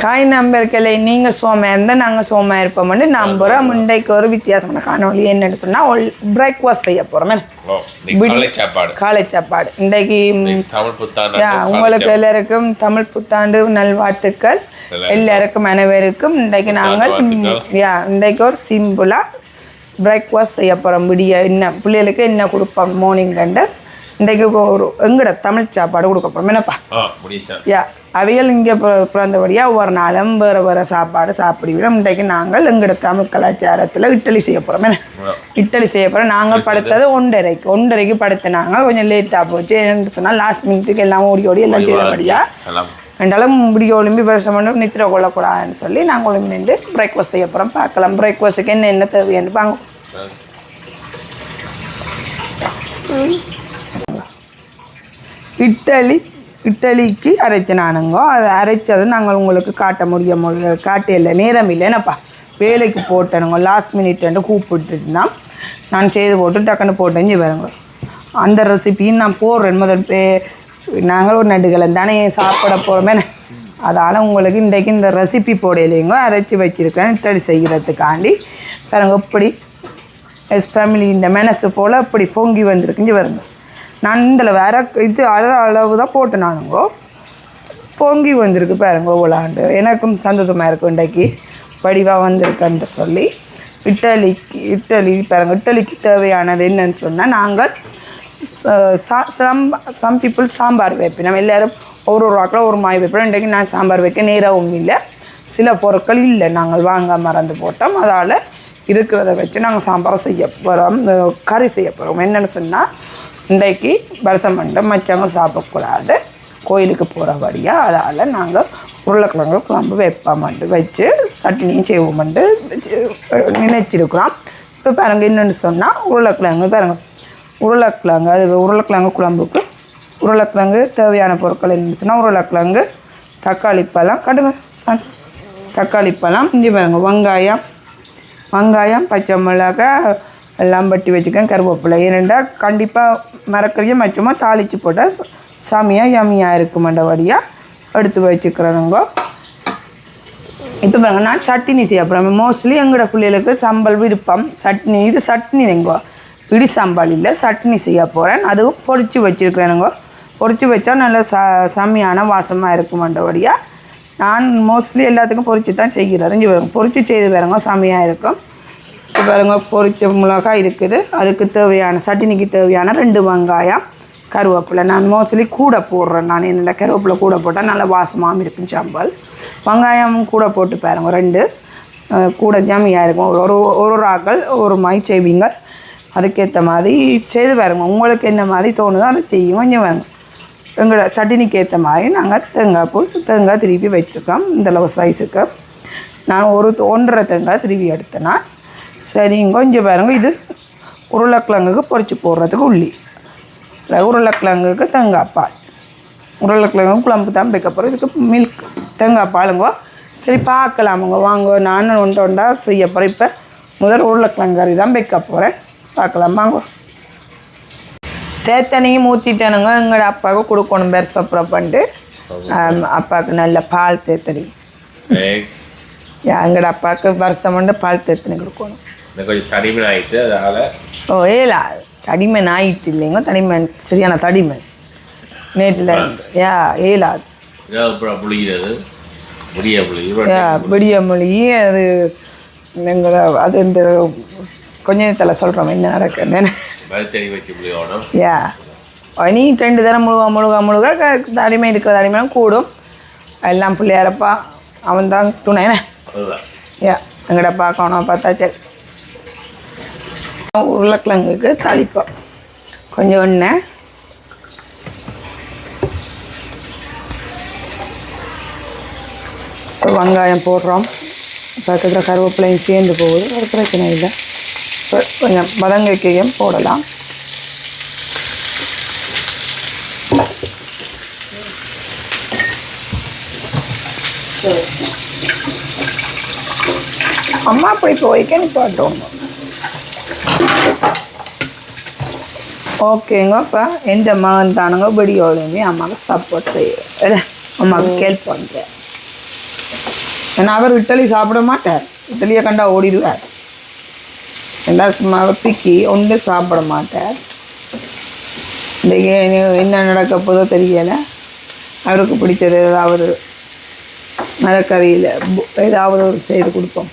காய் நம்பர்களை நீங்கள் சோமையாக இருந்தால் நாங்கள் சோமையாக இருப்போம்னு நம்புகிறோம். இன்றைக்கு ஒரு வித்தியாசமான காணொலி என்னென்னு சொன்னால் பிரேக்ஃபாஸ்ட் செய்ய போகிறோம். காலை சாப்பாடு இன்றைக்கு உங்களுக்கு எல்லாருக்கும் தமிழ் புத்தாண்டு நல்வாழ்த்துக்கள். எல்லாருக்கும் அனைவருக்கும் இன்றைக்கு நாங்கள் இன்றைக்கு ஒரு சிம்பிளாக பிரேக்ஃபாஸ்ட் செய்ய போகிறோம். என்ன பிள்ளைகளுக்கு என்ன கொடுப்போம் மார்னிங் கண்டு இன்றைக்கு ஒரு எங்கட தமிழ் சாப்பாடு கொடுக்க போகிறோம். என்னப்பா அவைகள் இங்கே பிறந்தபடியாக ஒவ்வொரு நாளும் வேறு வேறு சாப்பாடு சாப்பிடுவோம். இன்றைக்கு நாங்கள் எங்கட தமிழ் கலாச்சாரத்தில் இட்லி செய்ய போகிறோம். இட்லி செய்ய போகிறோம். நாங்கள் படுத்தது 1:30க்கு படுத்த நாங்கள் கொஞ்சம் லேட்டாக போச்சு. என்னென்னு சொன்னால் லாஸ்ட் மினிட்டுக்கு எல்லாம் ஓடி எல்லாம் செய்யபடியாக ரெண்டாலும் முடிய ஒலிம்பி வருஷம் பண்ணி நித்திர கொள்ளக்கூடாதுன்னு சொல்லி நாங்கள் ஒலிம்பி நின்று பிரேக்ஃபாஸ்ட் செய்ய போகிறோம். பார்க்கலாம் பிரேக்ஃபாஸ்ட்டுக்கு என்ன தேவைன்னு வாங்க. இட்லிக்கு அரைச்ச நானுங்கோ அதை அரைச்சது நாங்கள் உங்களுக்கு காட்டியல நேரம் இல்லைன்னப்பா வேலைக்கு போட்டனுங்க. லாஸ்ட் மினிட் கூப்பிட்டுட்டுனா நான் செய்து போட்டு டக்குன்னு போட்டேஞ்சு வருங்க. அந்த ரெசிபியும் நான் போடுறேன். முதல் நாங்கள் ஒரு நடுகலம் தானே சாப்பிட போகிறோமே, அதால் உங்களுக்கு இன்றைக்கு இந்த ரெசிபி போடையிலேங்க அரைச்சி வச்சுருக்கேன் இட்லி செய்கிறதுக்காண்டி. பாருங்க இப்படி ஃபேமிலி இந்த மெனஸு போல் இப்படி பொங்கி வந்துருக்குஞ்சு வருங்க. நான் இதில் வேறு இது அளவு தான் போட்டு நானுங்கோ பொங்கி வந்திருக்கு பாருங்க. விளாண்டு எனக்கும் சந்தோஷமாக இருக்கும் இன்றைக்கு வடிவாக வந்திருக்குன்ட்டு சொல்லி. இட்லி பாருங்க. இட்லிக்கு தேவையானது என்னன்னு சொன்னால் நாங்கள் சம் பீப்புள் சாம்பார் வைப்பேன். நம்ம எல்லோரும் ஒரு ஆக்கில் ஒரு மாய் வைப்போம். இன்றைக்கு நான் சாம்பார் வைக்க நேரவும் இல்லை, சில பொருட்கள் இல்லை, நாங்கள் வாங்க மறந்து போட்டோம். அதால் இருக்கிறத வச்சு நாங்கள் சாம்பார் செய்ய போகிறோம். கறி செய்ய போகிறோம். என்னென்னு சொன்னால் இன்றைக்கு வருஷம் மண்டம் மச்சவங்க சாப்பிடக்கூடாது கோயிலுக்கு போகிறபடியாக, அதால் நாங்கள் உருளைக்கிழங்கு குழம்பு வைப்போம்ட்டு வச்சு சட்னியும் செய்வோம்ட்டு நினைச்சிருக்கிறோம். இப்போ பாருங்கள் என்னென்னு சொன்னால் உருளைக்கிழங்கு பாருங்கள். உருளைக்கிழங்கு குழம்புக்கு உருளைக்கிழங்கு தேவையான பொருட்கள் என்னென்னு சொன்னால் உருளைக்கிழங்கு, தக்காளி பழம் கடுங்க, தக்காளி பழம், இஞ்சி பாருங்கள், வெங்காயம், பச்சை மிளகாய் எல்லாம் பட்டி வச்சுக்கேன், கருவேப்பிலை. ஏனென்றால் கண்டிப்பாக மரக்கறியை மச்சமாக தாளித்து போட்டால் சாமியாக யம்மியாக இருக்குமெண்டபடியாக எடுத்து வச்சுக்கிறேனுங்கோ. இப்போ பாருங்க நான் சட்னி செய்ய போகிறேன். மோஸ்ட்லி எங்களோட பிள்ளைகளுக்கு சம்பல் விருப்பம் சட்னி. இது சட்னி எங்கோ இடி சாம்பால் இல்லை, சட்னி செய்ய போகிறேன். அதுவும் பொரித்து வச்சுருக்கிறேனுங்கோ. பொரித்து வச்சா நல்ல சாமியான வாசமாக இருக்குமெண்டபடியாக நான் மோஸ்ட்லி எல்லாத்துக்கும் பொரித்து தான் செய்கிறது. இங்கே பாருங்க பொரித்து செய்து பாருங்க சாமியாக இருக்கும். இப்போ பாருங்க பொரிச்ச மிளகாய் இருக்குது. அதுக்கு தேவையான சட்னிக்கு தேவையான 2 வெங்காயம், கருவேப்பிலை. நான் மோஸ்ட்லி கூட போடுறேன். நான் என்னென்ன கருவேப்பிலை கூட போட்டால் நல்லா வாசமாகவும் இருக்கும் சாம்பால். வெங்காயம் கூட போட்டு பாருங்க 2 கூட ஜாமியாக இருக்கும். ஒரு ஆக்கள் ஒரு மாதிரி செய்வீங்க, அதுக்கேற்ற மாதிரி செய்து பாருங்க. உங்களுக்கு என்ன மாதிரி தோணுதோ அதை செய்யும். கொஞ்சம் பாருங்க எங்களோட சட்னிக்கு ஏற்ற மாதிரி நாங்கள் தேங்காய் திருப்பி வச்சுருக்கோம். இந்தளவு சைஸுக்கு நான் 1.5 தேங்காய் திருப்பி எடுத்தேன்னா சரிங்க. கொஞ்சம் பாருங்க இது உருளைக்கிழங்குக்கு பொரிச்சு போடுறதுக்கு உள்ளி, உருளைக்கிழங்குக்கு தேங்காய் பால், உருளைக்கிழங்கு குழம்பு தான் வைக்க போகிறோம். இதுக்கு மில்க் தேங்காய் பாலுங்கோ. சரி பார்க்கலாமுங்க வாங்க. நான் ஒன்றா செய்ய போகிறேன். இப்போ முதல் உருளைக்கிழங்கு கறி தான் வைக்க போகிறேன். பார்க்கலாம் வாங்க. தேத்தனையும் ஊற்றிட்டேனுங்க. எங்களோட அப்பாவுக்கு கொடுக்கணும் பேர் சப்புறம் பண்ணிட்டு அப்பாவுக்கு நல்ல பால் தேத்தனி. எங்களோட அப்பாவுக்கு வருஷம் வந்து பால் தேத்தனி கொடுக்கணும். கொஞ்சம் தடிமன் ஆகிட்டு அதனால் ஏலா தடிமன் ஆகிட்டு இல்லைங்க. தடிமன் சரியான தடிமன் நேற்றில் ஏலாது புளிகிறது விடிய மொழி அது எங்களை அது இந்த கொஞ்ச நேரத்தில் சொல்கிறோம் என்ன நடக்குன்னு. நீ 2 தரம் முழுக தடிமை இருக்கிற தடிமையும் கூடும். எல்லாம் பிள்ளையாரப்பா அவன் தான் துணைண்ணே. எங்கட பார்க்கணும் பார்த்தா சரி. உருளைக்கிழங்குக்கு தாளிப்போம். கொஞ்சம் எண்ணெய், வெங்காயம் போடுறோம். பக்கத்தில் கருவேப்பிலையும் சேர்ந்து போகுது, ஒரு பிரச்சனை இல்லை. கொஞ்சம் வதங்கைக்கையும் போடலாம். அம்மா அப்படி போய்க்க நிப்பாட்டோம். ஓகேங்க. இப்போ எந்த மகன் தானுங்க வீடியோலையுமே அம்மாவுக்கு சப்போர்ட் செய்ய அம்மாவுக்கு ஹெல்ப் பண்ணுறேன். ஏன்னா அவர் இட்லி சாப்பிட மாட்டார், இட்லியை கண்டா ஓடிடுவார். எல்லாருக்கும் அவர் பிக்கி ஒன்று சாப்பிட மாட்டார். இன்றைக்கி என்ன நடக்க போதோ தெரியலை. அவருக்கு பிடிச்சது ஏதாவது மரக்கறியில் ஏதாவது ஒரு செய்து கொடுப்போம்.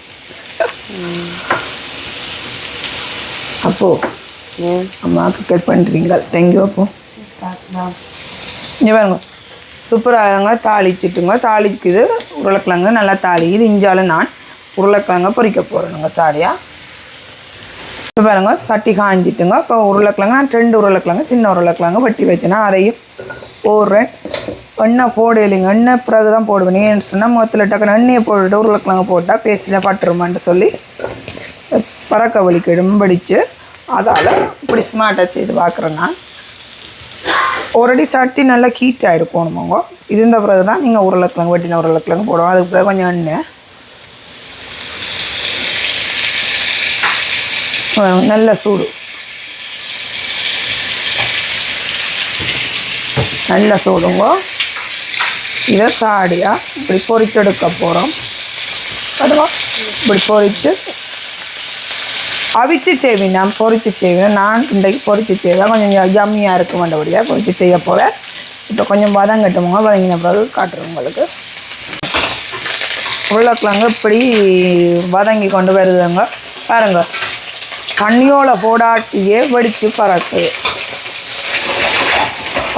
அப்போது அம்மாவுக்கு கட் பண்ணுறீங்களா? தேங்க்யூ. அப்போ இங்கே பாருங்க, சூப்பராக தாளிச்சிட்டுங்க. தாளிக்குது உருளைக்கிழங்கு நல்லா தாளிக்குது. இஞ்சாலும் நான் உருளைக்கிழங்க பொரிக்க போகிறேனுங்க சாரியாக. இப்போ பாருங்க சட்டி காஞ்சிட்டுங்க. இப்போ உருளைக்கிழங்கு நான் 2 உருளைக்கிழங்கு சின்ன உருளைக்கிழங்கு வெட்டி வச்சேன்னா அதையும் போடுறேன். எண்ணெய் போடலைங்க, எண்ணெய் பிறகு தான் போடுவேன். ஏன்னு சொன்னால் முகத்தில் டக்குன்னு எண்ணெயை போட்டுட்டு உருளைக்கிழங்கு போட்டால் பேசியில் பட்டுருமான்ட்டு சொல்லி பறக்க வலிக்கிடும் படித்து அதால் இப்படி ஸ்மார்ட்டாக செய்து பார்க்குறேன். நான் ஒரடி சட்டி நல்லா ஹீட்டாக இருக்கணுமாங்க. இருந்த பிறகு தான் நீங்கள் உருளைக்கிழங்கு வெட்டின உருளைக்கிழங்கு போடுவோம். அதுக்கு பிறகு கொஞ்சம் எண்ணெய் நல்ல சூடு, நல்ல சூடுங்க. இதை சாடியாக இப்படி பொரிச்செடுக்க போகிறோம். அதுவா இப்படி பொரித்து அவிச்சு செய்வேன். நான் பொரித்து செய்வேன். நான் இன்றைக்கு பொரித்து செய்வேன். கொஞ்சம் ஜம்மியாக இருக்க வேண்டபடியாக பொரித்து செய்ய போகிறேன். இப்போ கொஞ்சம் வதங்கட்டுவோங்க. வதங்கின பிறகு காட்டுறேன் உங்களுக்கு. உருளைக்கிழங்கு இப்படி வதங்கி கொண்டு வருதுங்க. பாருங்க, தண்ணியோட போடாட்டியே வெடித்து பறக்குது.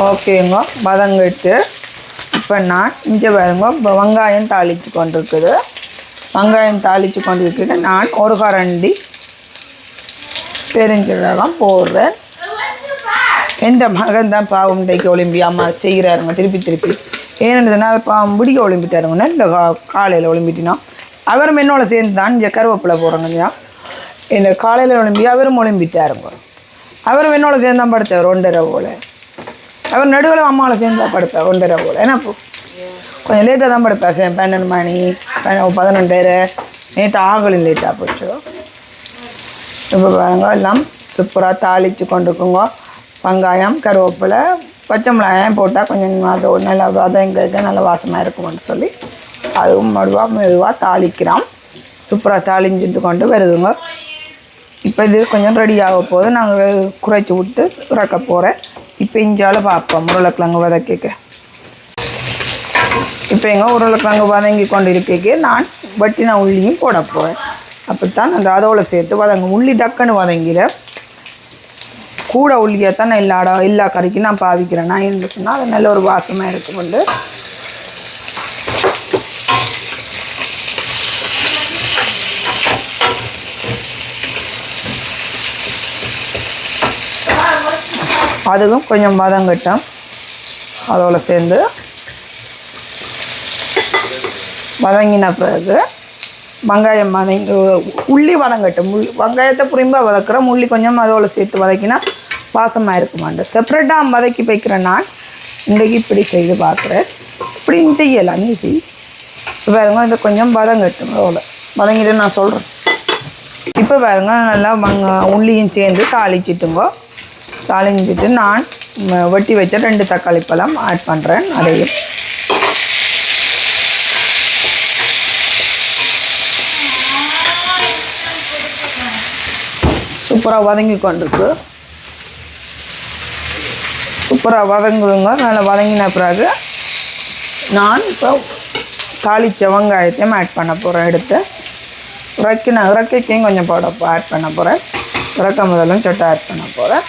ஓகேங்க, வதங்கிட்டு இப்போ நான் இங்கே பாருங்க வெங்காயம் தாளித்து கொண்டு இருக்குது. வெங்காயம் தாளித்து கொண்டு இருக்குது. நான் ஒரு கரண்டி பெருஞ்சீரகம் போடுறேன். எந்த மகன் தான் பாவம் இன்றைக்கு ஒலிம்பி அம்மா செய்கிறாருங்க திருப்பி. ஏன்னு சொன்னால் பாவம் பிடிக்க ஒலிம்பிட்டாருங்க. இந்த காலையில் ஒலிம்பிட்டினா அவரும் என்னோட சேர்ந்து தான் இங்கே கருவேப்பிலை போடுறேங்க. இந்த காலையில் ஒலிம்பி அவரும் ஒலிம்பிட்டாருங்க. அவரும் என்னோட சேர்ந்து தான் படுத்தார் 1:30 போல். அவர் நடுவில் அம்மாவில் சேர்ந்து தான் படுப்பார் 1:30 போல். ஏன்னா கொஞ்சம் லேட்டாக தான் படுப்பார். 12 மணி 11:30 நேற்று ஆகலும் லேட்டாக போச்சு. இப்போ பாருங்க எல்லாம் சூப்பராக தாளித்து கொண்டுக்குங்க. வெங்காயம் கருவேப்பிலை பச்சை மிளகாயம் போட்டால் கொஞ்சம் அது நல்லா வதங்க நல்ல வாசமாக இருக்கும்னு சொல்லி அதுவும் மெதுவாக தாளிக்கிறோம். சூப்பராக தாளிஞ்சிட்டு கொண்டு வருதுங்க. இப்போ இது கொஞ்சம் ரெடி ஆக போது நாங்கள் குறைச்சி விட்டு இறக்க போகிறேன். இப்போ இஞ்சால பார்ப்போம் உருளைக்கிழங்கு வதக்கிக்க. இப்போ எங்கள் உருளைக்கிழங்கு வதங்கி கொண்டு இருக்க நான் வட்டினா உள்ளியும் போட போகிறேன். அப்படித்தான் அந்த அதோடு சேர்த்து வதங்க. உள்ளி டக்குன்னு வதங்கிட கூட உள்ளியாக தான் நான் எல்லா கறிக்கும் நான் பாவிக்கிறேன். நான் இருந்து சொன்னால் அது நல்ல ஒரு வாசமாக இருக்கும்ண்டு. அதுவும் கொஞ்சம் வதங்கட்டும். அதோடு சேர்ந்து வதங்கின பிறகு வெங்காயம் உள்ளி வதங்கட்டும். வெங்காயத்தை புரிம்பாக வதக்குறோம். உள்ளி கொஞ்சம் அதோடு சேர்த்து வதக்கினா வாசமாக இருக்குமாண்டு. செப்பரேட்டாக வதக்கி வைக்கிறேன். நான் இன்றைக்கி இப்படி செய்து பார்க்குறேன். இப்படி செய்யலாம் ஈஸி. பாருங்க இது கொஞ்சம் வதங்கட்டும். அதோட வதங்கிட்டு நான் சொல்கிறேன். இப்போ பாருங்க நல்லா உள்ளியும் சேர்ந்து தாளிச்சிட்டுங்க. தாளிஞ்சிட்டு நான் வெட்டி வச்ச 2 தக்காளி பழம் ஆட் பண்ணுறேன். அதையும் சூப்பராக வதங்கி கொண்டிருக்கு. சூப்பராக வதங்குதுங்க. நல்லா வதங்கின பிறகு நான் இப்போ தாளித்த வெங்காயத்தையும் ஆட் பண்ண போகிறேன். எடுத்து இறக்கைக்கும் கொஞ்சம் ஆட் பண்ண போகிறேன். இறக்க முதலும் சொட்டை ஆட் பண்ண போகிறேன்.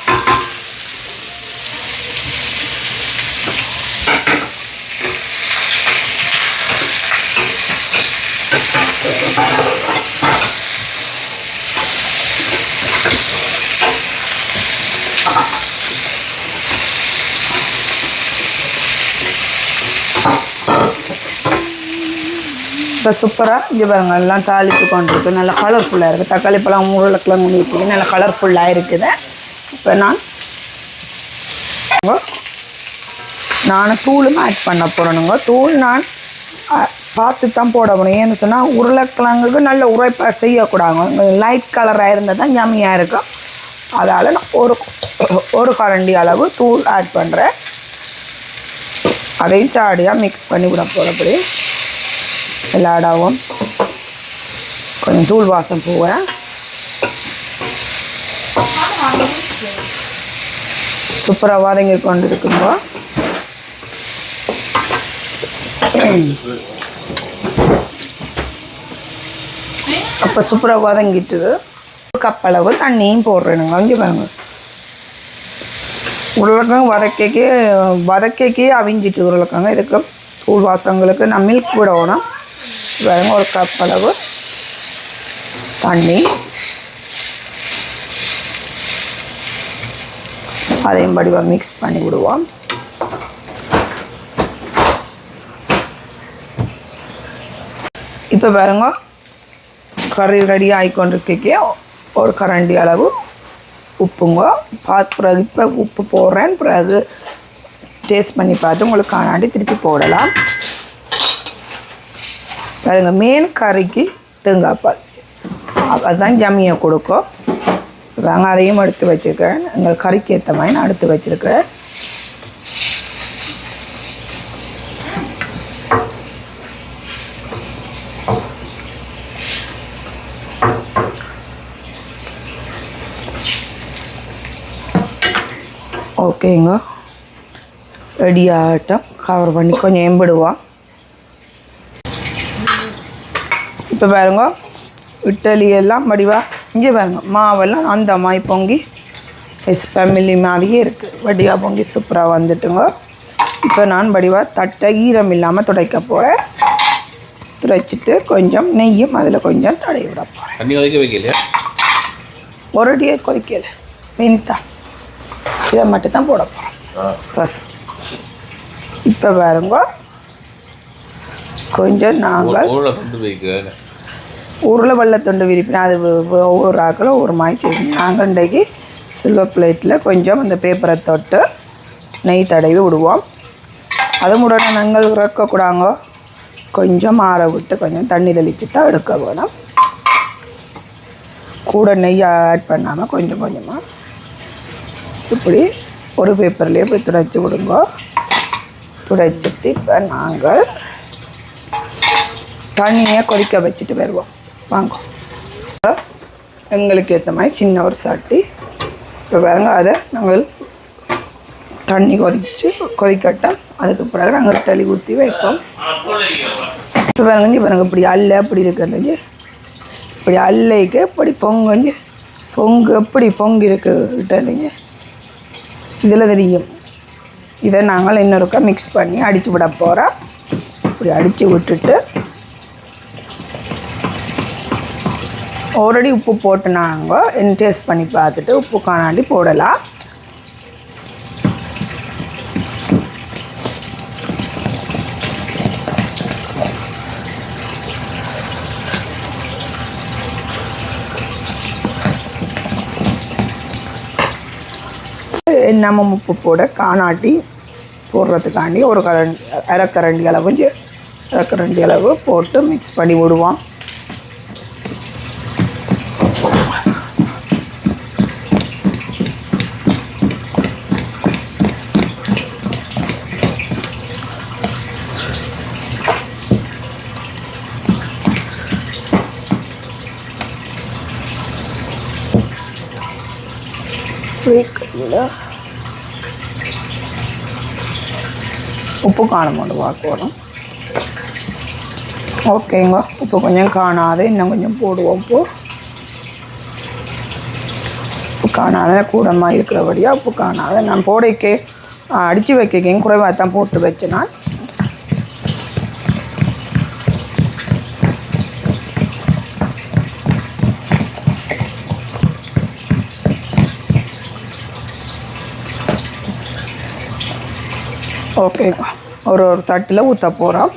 இப்போ சூப்பராக இங்கே பாருங்கள் எல்லாம் தாளித்து கொண்டிருக்கு. நல்லா கலர்ஃபுல்லாக இருக்குது. தக்காளி பழம் உருளைக்கிழங்கு ஊற்றி நல்லா கலர்ஃபுல்லாக இருக்குது. இப்போ நான் தூளும் ஆட் பண்ண போகிறேனுங்க. தூள் நான் பார்த்து தான் போட போகணும். ஏன்னு சொன்னால் உருளைக்கிழங்குக்கு நல்ல உரைப்பாக செய்யக்கூடாது. லைட் கலராக இருந்தால் தான் யம்மியாக இருக்கும். அதால் நான் ஒரு கரண்டி அளவு தூள் ஆட் பண்ணுறேன். அதையும் சாடியாக மிக்ஸ் பண்ணி விட போகிறப்படி விளையாடவும் கொஞ்சம் தூள் வாசம் போவேன். சூப்பராக வதங்கி கொண்டு இருக்கும்போ அப்போ சூப்பராக வதங்கிட்டுது. ஒரு கப் அளவு தண்ணியும் போடுறேனுங்க. அங்கே பாருங்க, உருளைக்கிழங்கு வதக்கைக்கே அவிஞ்சிட்டு உருளைக்கிழங்கு. இதுக்கு தூள் வாசங்களுக்கு நான் மில்க் விடணும். பாருங்க, ஒரு கப் அளவு தண்ணி, அதையும் படிவாக மிக்ஸ் பண்ணி விடுவோம். இப்போ பாருங்க, கறி ரெடி ஆகிக்கொண்டிருக்கே ஒரு கரண்டி அளவு உப்புங்க பிறகு இப்போ உப்பு போடுறேன். பிறகு டேஸ்ட் பண்ணி பார்த்து உங்களுக்கு காணாண்டி திருப்பி போடலாம். பாருங்க, மெயின் கறிக்கு தேங்காய் பால் அதுதான் ஜம்மியை கொடுக்கும். வாங்க, அதையும் எடுத்து வச்சுருக்கிறேன். எங்கள் கறிக்கு ஏற்ற மாதிரி நான் எடுத்து வச்சுருக்கிறேன். ஓகேங்க, ரெடி ஆகட்டும். கவர் பண்ணி கொஞ்சம் எம்பிடுவோம். இப்போ பாருங்க, இட்லி எல்லாம் வடிவா இங்கே பாருங்க, மாவெல்லாம் அந்த மாதிரி பொங்கி ஃபேமிலி மாதிரியே இருக்குது. வடிவாக பொங்கி சூப்பராக வந்துட்டுங்க. இப்போ நான் வடிவாக தட்டை ஈரம் இல்லாமல் துடைக்க போகிறேன். துடைச்சிட்டு கொஞ்சம் நெய்யும் அதில் கொஞ்சம் தடவி விட போகிறேன். தண்ணி கொதிக்க வைக்கலையா? ஒரு அடியே கொதிக்கலை, மீன்தான். இதை மட்டும் தான் போட போகிறோம் பஸ். இப்போ பாருங்க, கொஞ்சம் நாங்கள் ஊரில் வெள்ளத்துண்டு விரிப்பினா அது ஒவ்வொரு ஆக்களும் ஒவ்வொரு மாதிரி செய்யணும். நாங்கள் இன்றைக்கு சில்வர் பிளேட்டில் கொஞ்சம் அந்த பேப்பரை தொட்டு நெய் தடவி விடுவோம். அதுவும் உடனே நாங்கள் இறக்கக்கூடாங்க, கொஞ்சம் ஆற விட்டு கொஞ்சம் தண்ணி தெளித்து தான் எடுக்க வேணும். கூட நெய் ஆட் பண்ணாமல் கொஞ்சம் கொஞ்சமாக இப்படி ஒரு பேப்பர்லேயே போய் துடைச்சி விடுங்க. துடைச்சிட்டு இப்போ நாங்கள் தண்ணியை கொதிக்க வச்சுட்டு வருவோம். வாங்க, எங்களுக்கு ஏற்ற மாதிரி சின்ன ஒரு சட்டி. இப்போ பாருங்க, அதை நாங்கள் தண்ணி கொதிக்கட்டும். அதுக்கு பிறகு நாங்கள் இட்லி ஊற்றி வைப்போம். இப்போ பாருங்க, பாருங்க இப்படி அல்ல அப்படி இருக்கிறது. இப்படி அல்லைக்கு இப்படி பொங்கு எப்படி பொங்கி இருக்குது இட்லிங்க, இதில் தெரியும். இதை நாங்கள் இன்னொருக்கா மிக்ஸ் பண்ணி அடித்து விட போகிறோம். இப்படி அடித்து விட்டுட்டு ஆல்ரெடி உப்பு போட்டு நாங்கள் டேஸ்ட் பண்ணி பார்த்துட்டு உப்பு காணாண்டி போடலாம். நம்ம உப்பு போட காணாட்டி போடுறதுக்காண்டி ஒரு அரைக்கரண்டி அளவு போட்டு மிக்ஸ் பண்ணி விடுவோம். உப்பு காணமாட்டு பார்க்கணும். ஓகேங்க, உப்பு கொஞ்சம் காணாது, இன்னும் கொஞ்சம் போடுவோம். உப்பு காணாத கூடமாக இருக்கிறபடியாக உப்பு காணாத நான் போடைக்கே அடித்து வைக்கேன் குறைவாக தான் போட்டு வச்சேன் நான். ஓகேங்க, ஒரு தட்டில் ஊற்ற போகிறோம்.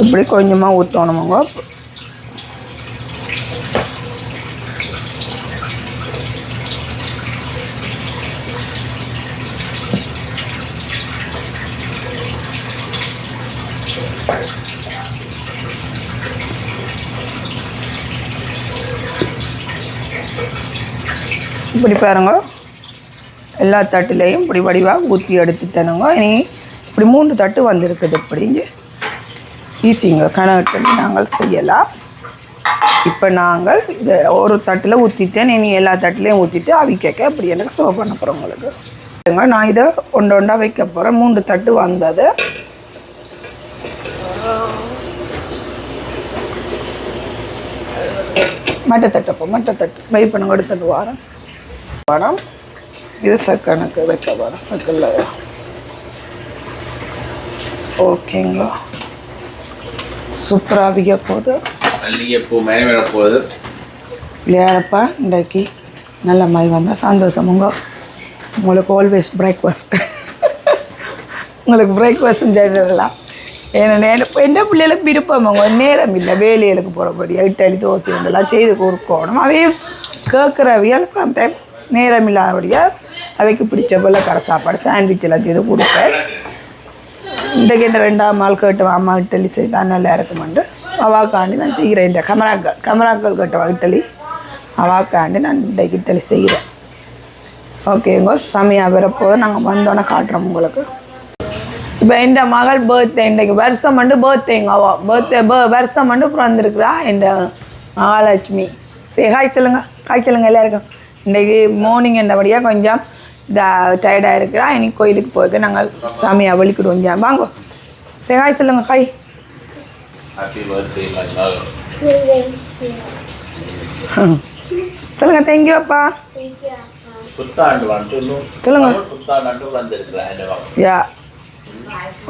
இப்படி கொஞ்சமாக ஊற்றணுமுங்க. இப்படி பாருங்க, எல்லா தட்டுலேயும் இப்படி வடிவாக ஊற்றி எடுத்துட்டேனுங்க. இனி இப்படி 3 தட்டு வந்திருக்குது. இப்படிங்க ஈஸிங்க கணக்கு நாங்கள் செய்யலாம். இப்போ நாங்கள் இதை ஒரு தட்டில் ஊற்றிட்டேன். இனி எல்லா தட்டுலேயும் ஊற்றிட்டு அவிக்க இப்படி எனக்கு சர்வ் பண்ண போகிறோம் உங்களுக்கு. நான் இதை ஒன்றா வைக்க போகிறேன். 3 தட்டு வந்தது. மட்டத்தட்டு வை பண்ணுங்க. எடுத்துட்டு வரேன் பணம். இது சக்கனுக்கு வைக்க வரேன். சக்கல்ல ஓகேங்களா. சூப்பராக அவிக்க போகுது. மல்லிகைப்பூ மேலே வர போகுது. இல்லையாப்பா இன்றைக்கு நல்ல மாதிரி வந்தால் சந்தோஷமுங்க. உங்களுக்கு ஆல்வேஸ் பிரேக்ஃபாஸ்ட். உங்களுக்கு பிரேக்ஃபாஸ்ட் செஞ்சிடலாம். ஏன்னா எந்த பிள்ளைகளுக்கு விருப்பமாங்க நேரம் இல்லை. வேலைகளுக்கு போகிறபடி இட்டலி தோசை இதெல்லாம் செய்து கொடுக்கணும். அவையே கேட்குறவியால் சம்டைம் நேரம் இல்லாதபடியாக அவைக்கு பிடிச்ச வெள்ளைக்கார சாப்பாடு சாண்ட்விச் எல்லாம் செய்து கொடுப்பேன். இன்றைக்கு என்ன 2ஆம் நாள் கேட்டவன் அம்மா இட்டலி செய்தால் நல்லா இருக்குமெண்டு அவாக்காண்டி நான் செய்கிறேன். இந்த கமராக்கள் கேட்டவா இட்டலி அவாக்காண்டி நான் இன்றைக்கு இட்டலி செய்கிறேன். ஓகேங்க. சமையாக வரப்போது நாங்கள் வந்தோன்னே காட்டுறோம் உங்களுக்கு. இப்போ என் மகள் பர்த்டே இன்றைக்கு வருஷம் மண்டு பர்த்டேங்க. வருஷம் மண்டு பிறந்திருக்கிறா என் மகாலட்சுமி. காய்ச்சலுங்க எல்லாருக்கும். இன்றைக்கு மார்னிங் என்னபடியாக கொஞ்சம் டயர்டாக இருக்கிறா. இன்னைக்கு கோயிலுக்கு போய்க்கு நாங்கள் சாமியாக வலிக்கிடுவோம். வாங்க காய்ச்சலுங்க காய். சொல்லுங்க. தேங்க்யூ அப்பா. சொல்லுங்க. யா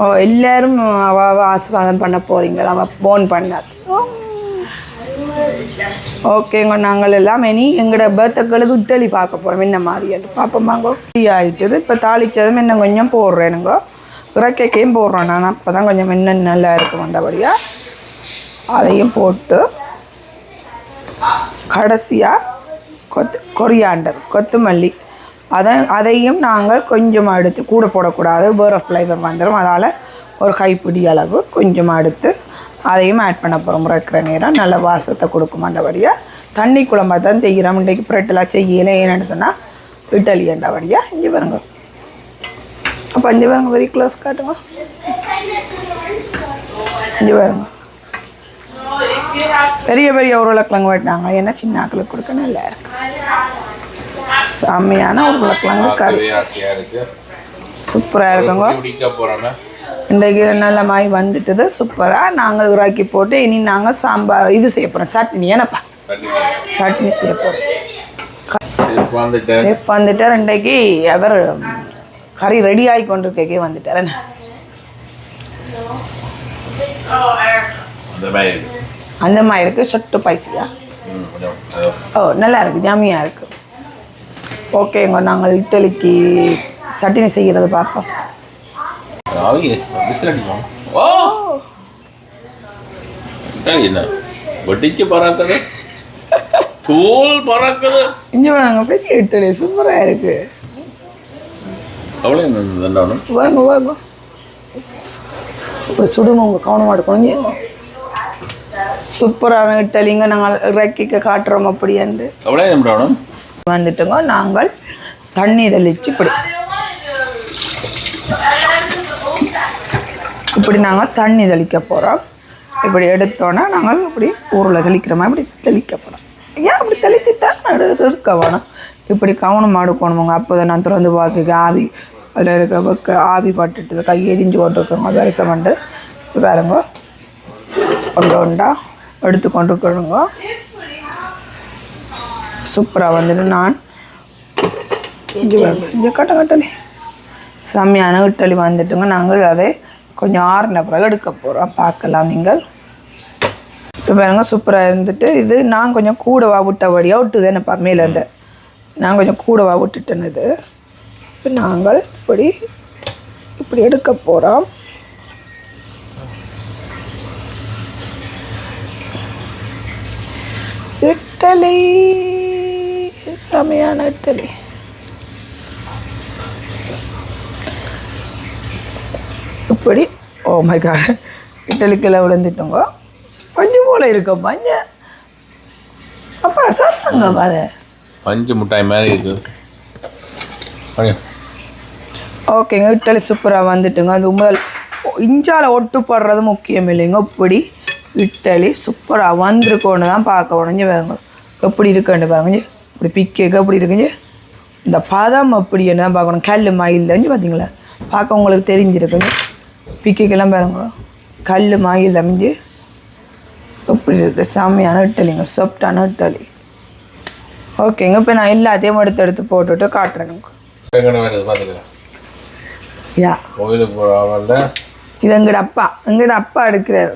ஓ எல்லோரும் அவள் ஆசீர்வாதம் பண்ண போகிறீங்களா? அவள் போன் பண்ணார். ஓகேங்க. நாங்கள் எல்லாம் இனி எங்களோட பர்த்டேக்களுக்கு இட்டலி பார்க்க போகிறோம். என்ன மாதிரி பார்ப்போமாங்கோ. டீ ஆகிட்டது. இப்போ தாளித்ததும் இன்னும் கொஞ்சம் போடுறேனுங்கோ. இறக்கைக்கையும் போடுறோம். நான் அப்போ தான் கொஞ்சம் இன்னும் நல்லா இருக்கும் வந்தபடியாக அதையும் போட்டு கடைசியாக கொரியாண்டர் கொத்தமல்லி அதையும் நாங்கள் கொஞ்சமாக எடுத்து கூட போடக்கூடாது. வேறு ஃப்ளேவர் வந்துடும். அதனால் ஒரு கைப்பிடி அளவு கொஞ்சமாக எடுத்து அதையும் ஆட் பண்ண போகிறோம். இருக்கிற நேரம் நல்ல வாசத்தை கொடுக்குமாண்டபடியாக தண்ணி குழம்பா தான் செய்கிறோம். இன்றைக்கு பிரெட்டெல்லாம் செய்யலை. ஏன்னு சொன்னால் இட்டலி என்றபடியாக இங்கே பாருங்க. அப்போ இங்கே பாருங்க. வெரி க்ளோஸ் காட்டுங்க. இங்கே பாருங்க. பெரிய பெரிய உருளைக்கிழங்கு வெட்டினாங்க. ஏன்னா சின்ன ஆக்களுக்கு கொடுக்க நல்லா இருக்கு. செம்மையான உருளைக்கிழங்கு கறி சூப்பராக இருக்குங்க. இன்றைக்கு நல்ல மாதிரி வந்துட்டுது. சூப்பராக நாங்கள் உருவாக்கி போட்டு இனி நாங்கள் சாம்பார் இது செய்ய போகிறோம். சட்னி. ஏன்னப்பா சட்னி செய்ய போகிறோம். சேஃப் வந்துட்டார். இன்றைக்கு அவர் கறி ரெடி ஆகி கொண்டிருக்கே வந்துட்டார். அந்த மாதிரி இருக்குது. சொட்டு பாய்ச்சியா? ஓ நல்லா இருக்குது. ஜாமியாக இருக்குது. ஓகேங்க. நாங்கள் இட்டலிக்கு சட்னி செய்கிறது பார்ப்போம். இங்கே வாங்க. பெரிய இட்டலி சூப்பராக இருக்குது. வாங்க வாங்க. இப்போ சுடுங்க. உங்கள் கவனமாக எடுக்கணும். சூப்பரான இட்டலிங்க. நாங்கள் இறக்கிக்க காட்டுறோம். அப்படியாண்டு வந்துட்டோங்க. நாங்கள் தண்ணி தெளிச்சு இப்படி நாங்கள் தண்ணி தெளிக்க போகிறோம். இப்படி எடுத்தோன்னா நாங்கள் இப்படி ஊரில் தெளிக்கிற மாதிரி இப்படி தெளிக்க போகிறோம். ஏன் அப்படி தெளிச்சுட்டா இருக்க வேணும். இப்படி கவனமாக எடுக்கணுமுங்க. அப்போ தான் நான் திறந்து பார்க்க ஆவி அதில் இருக்க ஆவி பட்டுட்டு கை எரிஞ்சு கொண்டிருக்கோங்க. வருஷம் வந்து பாருங்க. ஒன்றா எடுத்து கொண்டிருக்கணுங்க. சூப்பராக வந்துட்டு நான் இங்கே கட்டலி செம்மையான இட்டலி வந்துட்டுங்க. நாங்கள் அதை கொஞ்சம் ஆறுன பிறகு எடுக்க போகிறோம். பார்க்கலாம் நீங்கள். இப்போ பாருங்க சூப்பராக இருந்துட்டு. இது நான் கொஞ்சம் கூடவா விட்டபடியாக விட்டுது என்னப்பா மேலேருந்து நான் கொஞ்சம் கூடவா விட்டுட்டேன்னு. இது இப்போ நாங்கள் இப்படி எடுக்க போகிறோம். இட்டலி செமையான இட்டலி. இப்படி ஓ மை காட் இட்டலிக்கெல்லாம் விழுந்துட்டோங்க. பஞ்சு போல இருக்க பஞ்சு. அப்பா சாப்பிட்டாங்க. அதை பஞ்சு மிட்டாய் மாதிரி இருக்குது. ஓகேங்க, இட்டலி சூப்பராக வந்துட்டுங்க. அது முதல் இஞ்சால ஒட்டுப்படுறது முக்கியம் இல்லைங்க. இப்படி இட்டலி சூப்பராக வந்திருக்கோன்னு தான் பார்க்க உடஞ்சி பாருங்க. எப்படி இருக்குன்னு பாருங்க. இப்படி பிக்கேக்கு எப்படி இருக்குங்க. இந்த பதம் அப்படி என்ன தான் பார்க்கணும். கல் மயில்லைஞ்சு பார்த்தீங்களா, பார்க்க உங்களுக்கு தெரிஞ்சிருக்குங்க. பிக்கேக்கெல்லாம் பாருங்க, கல் மயில் அமைஞ்சு எப்படி இருக்குது. செம்மையான இட்டலிங்க, சாஃப்டான இட்டலி. ஓகேங்க, இப்போ நான் எல்லாத்தையும் எடுத்து போட்டுட்டு காட்டுறேனுங்க. யா, இது எங்கட அப்பா எடுக்கிறாரு.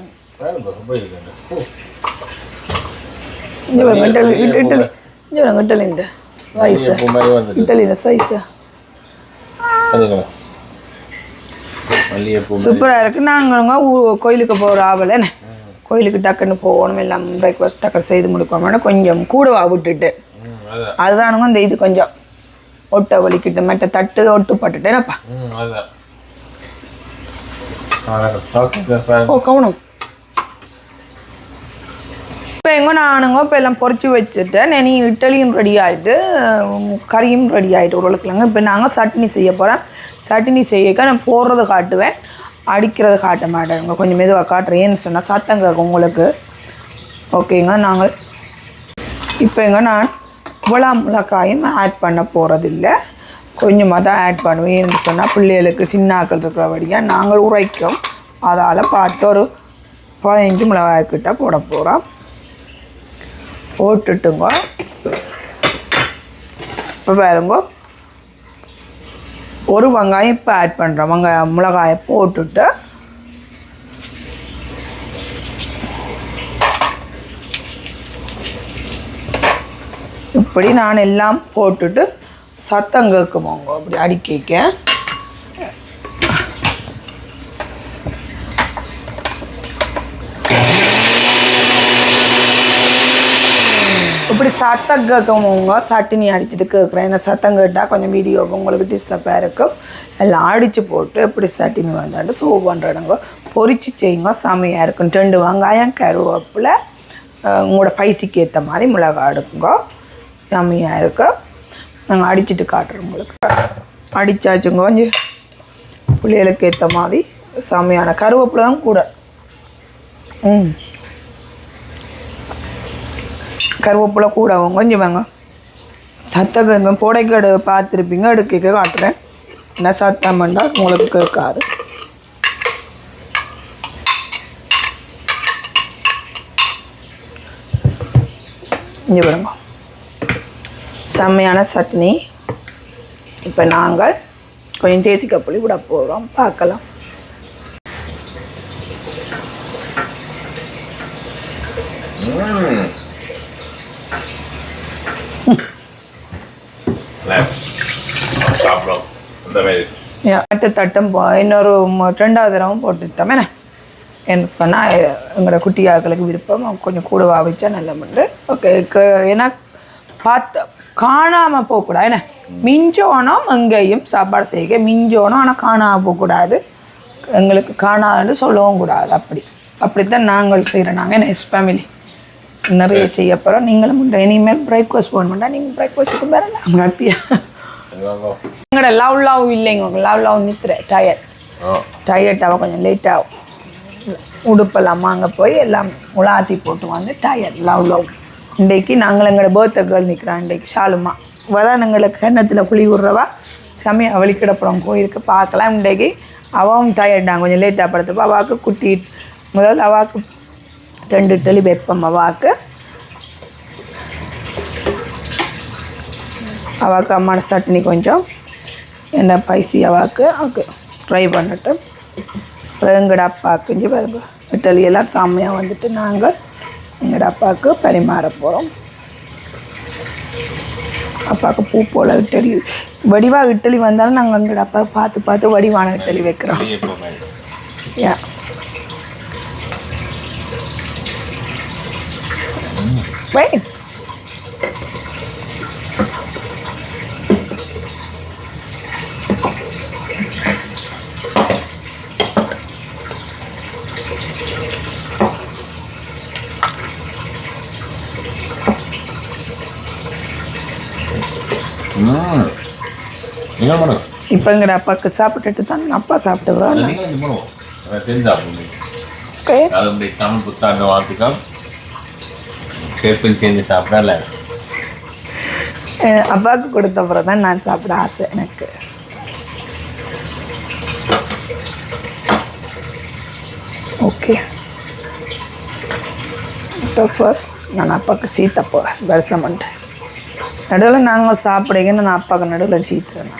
சூப்பராக இருக்குது. நாங்கள் கோயிலுக்கு போகிற ஆவல் என்ன, கோயிலுக்கு டக்குன்னு போகணும், எல்லாம் பிரேக்ஃபாஸ்ட் டக்குன்னு செய்து முடிக்கணும். கொஞ்சம் கூடவா விட்டுட்டு அதுதானுங்க இந்த இது கொஞ்சம் ஒட்ட வலிக்கிட்ட மற்ற தட்டு ஒட்டு பட்டுட்டேனப்பா. ஓ கவனம். இப்போ எங்கே நானுங்க இப்போ எல்லாம் பொறிச்சு வச்சுட்டேன். நீ இட்டலியும் ரெடி ஆகிட்டு, கறியும் ரெடி ஆகிட்டு உருளைக்கிழங்கு. இப்போ நாங்கள் சட்னி செய்ய போகிறேன். சட்னி செய்யக்க நான் போடுறத காட்டுவேன், அடிக்கிறத காட்ட மாட்டேங்க. கொஞ்சம் மெதுவாக காட்டுறேன். ஏன்னு சொன்னால் சத்தம் கேட்கும் உங்களுக்கு. ஓகேங்க, நாங்கள் இப்போ நான் இவ்வளோ மிளகாயும் ஆட் பண்ண போகிறதில்ல, கொஞ்சமாக தான் ஆட் பண்ணுவேன். ஏன்னு சொன்னால் பிள்ளைகளுக்கு சின்னாக்கள் இருக்கிறபடியாக நாங்கள் உரைக்கும், அதால் பார்த்து ஒரு 15 மிளகாய்க்கிட்ட போட போகிறோம். போட்டுட்டுங்க. இப்போ பாருங்க, ஒரு வெங்காயம் இப்போ ஆட் பண்ணுறோம். மிளகாயை போட்டுட்டு இப்படி நான் எல்லாம் போட்டுட்டு சத்தம் கேட்குமாங்க அப்படி அடிக்க. இப்படி சத்தம் கேட்குமோங்க சட்னி அடிச்சுட்டு கேட்குறேன். ஏன்னா சத்தம் கேட்டால் கொஞ்சம் வீடியோவுக்கு உங்களுக்கு டிஸ்டர்பாக இருக்கும். எல்லாம் அடித்து போட்டு இப்படி சட்னி வந்தாண்டு சோப் பண்ணுறதுங்க. பொரிச்சு செய்யுங்க, செமையாக இருக்கும். 2 வெங்காயம், கருவேப்பிலை, உங்களோட பைசிக்கு ஏற்ற மாதிரி மிளகாய் எடுக்குங்க, செம்மையாக இருக்கும். நாங்கள் அடிச்சுட்டு காட்டுறோம் உங்களுக்கு. அடித்தாச்சுங்க கொஞ்சம் புளிகளுக்கு ஏற்ற மாதிரி செம்மையான கருவேப்பிலை தான் கூட. கருவேப்பிலை கூட கொஞ்சம் வாங்க. சத்தங்க போடைக்கடை பார்த்துருப்பீங்க, எடுக்க காட்டுறேன். என்ன சத்தம் பண்ணால் உங்களுக்கு கேட்காது. இங்கே பாருங்க, செம்மையான சட்னி. இப்போ நாங்கள் கொஞ்சம் தேசிக்காய் புளி விட போகிறோம், பார்க்கலாம். தட்டம் இன்னொரு 2வது தடவை போட்டுட்டோம். என்ன சொன்னால் எங்களோட குட்டியாக்களுக்கு விருப்பம் கொஞ்சம் கூட வச்சா நல்ல மண்டு. ஓகே, ஏன்னா பார்த்து காணாமல் போகக்கூடாது. என்ன மிஞ்சோனம் எங்கேயும் சாப்பாடு செய்ய மிஞ்சோனம், ஆனால் காணாமல் போகக்கூடாது. எங்களுக்கு காணாதுன்னு சொல்லவும் கூடாது. அப்படித்தான் நாங்கள் செய்கிறோம். நாங்கள் என்ன எஸ் ஃபேமிலி நிறைய செய்ய போகிறோம். நீங்களும் இனிமேல் பிரேக்ஃபாஸ்ட் போகணுமெண்டா நீங்கள் பிரேக்ஃபாஸ்ட்டுக்கு வரல ஹாப்பியாக. எங்களோட லவ் இல்லைங்க, லவ் நிற்கிற டயர்ட் ஆகும், கொஞ்சம் லேட் ஆகும். உடுப்பெல்லாம் அங்கே போய் எல்லாம் உலாத்தி போட்டு வந்து டயர்ட் லவ். இன்றைக்கு நாங்கள் எங்களோட பர்த்டே கேர்ள் நிற்கிறோம். இன்றைக்கு ஷாலுமா அவதான் எங்களுக்கு கன்னத்தில் குழி விட்றவா செமையாக வலிக்கிடப்புறம் கோயிலுக்கு பார்க்கலாம். இன்றைக்கு அவன் டயர்டாங்க, கொஞ்சம் லேட்டாக படுத்தப்போ அவாவுக்கு குட்டி முதல் அவாவுக்கு 2 இட்லி வைப்போம். அவாவுக்கு அம்மான சட்னி கொஞ்சம் என்ன பைசி அவாவுக்கு ட்ரை பண்ணிட்டு எங்களோட அப்பாவுக்கு இஞ்சி பாருங்க இட்டலியெல்லாம் செம்மையாக வந்துட்டு நாங்கள் எங்களோட அப்பாவுக்கு பரிமாற போகிறோம். அப்பாவுக்கு பூ போல் இட்டலி வடிவாக இட்டலி வந்தாலும் நாங்கள் எங்களோட அப்பாவை பார்த்து வடிவான இட்டலி வைக்கிறோம். ஏன் Wait. நீங்கள் பண்ணுங்க. இப்போ எங்கட அப்பாவுக்கு சாப்பிட்டுட்டு தான் அப்பா சாப்பிட்டு நீங்கள் கொஞ்சம் பண்ணுவோம். தெரிஞ்சு சாப்பிடுங்க. ஓகே. அது தமிழ் புத்தாண்டு வாழ்த்துக்கள். சேர்த்து சேர்ந்து சாப்பிடல. அப்பாவுக்கு கொடுத்த அப்புறம் தான் நான் சாப்பிட ஆசை எனக்கு. ஓகே. இப்போ ஃபர்ஸ்ட் நான் அப்பாவுக்கு சீத்த போகிறேன் தரிசனம்ட்டு. நடுவில் நாங்கள் சாப்பிடுங்கன்னு நான் அப்பாவுக்கு நடுவில் சீத்துறேன்.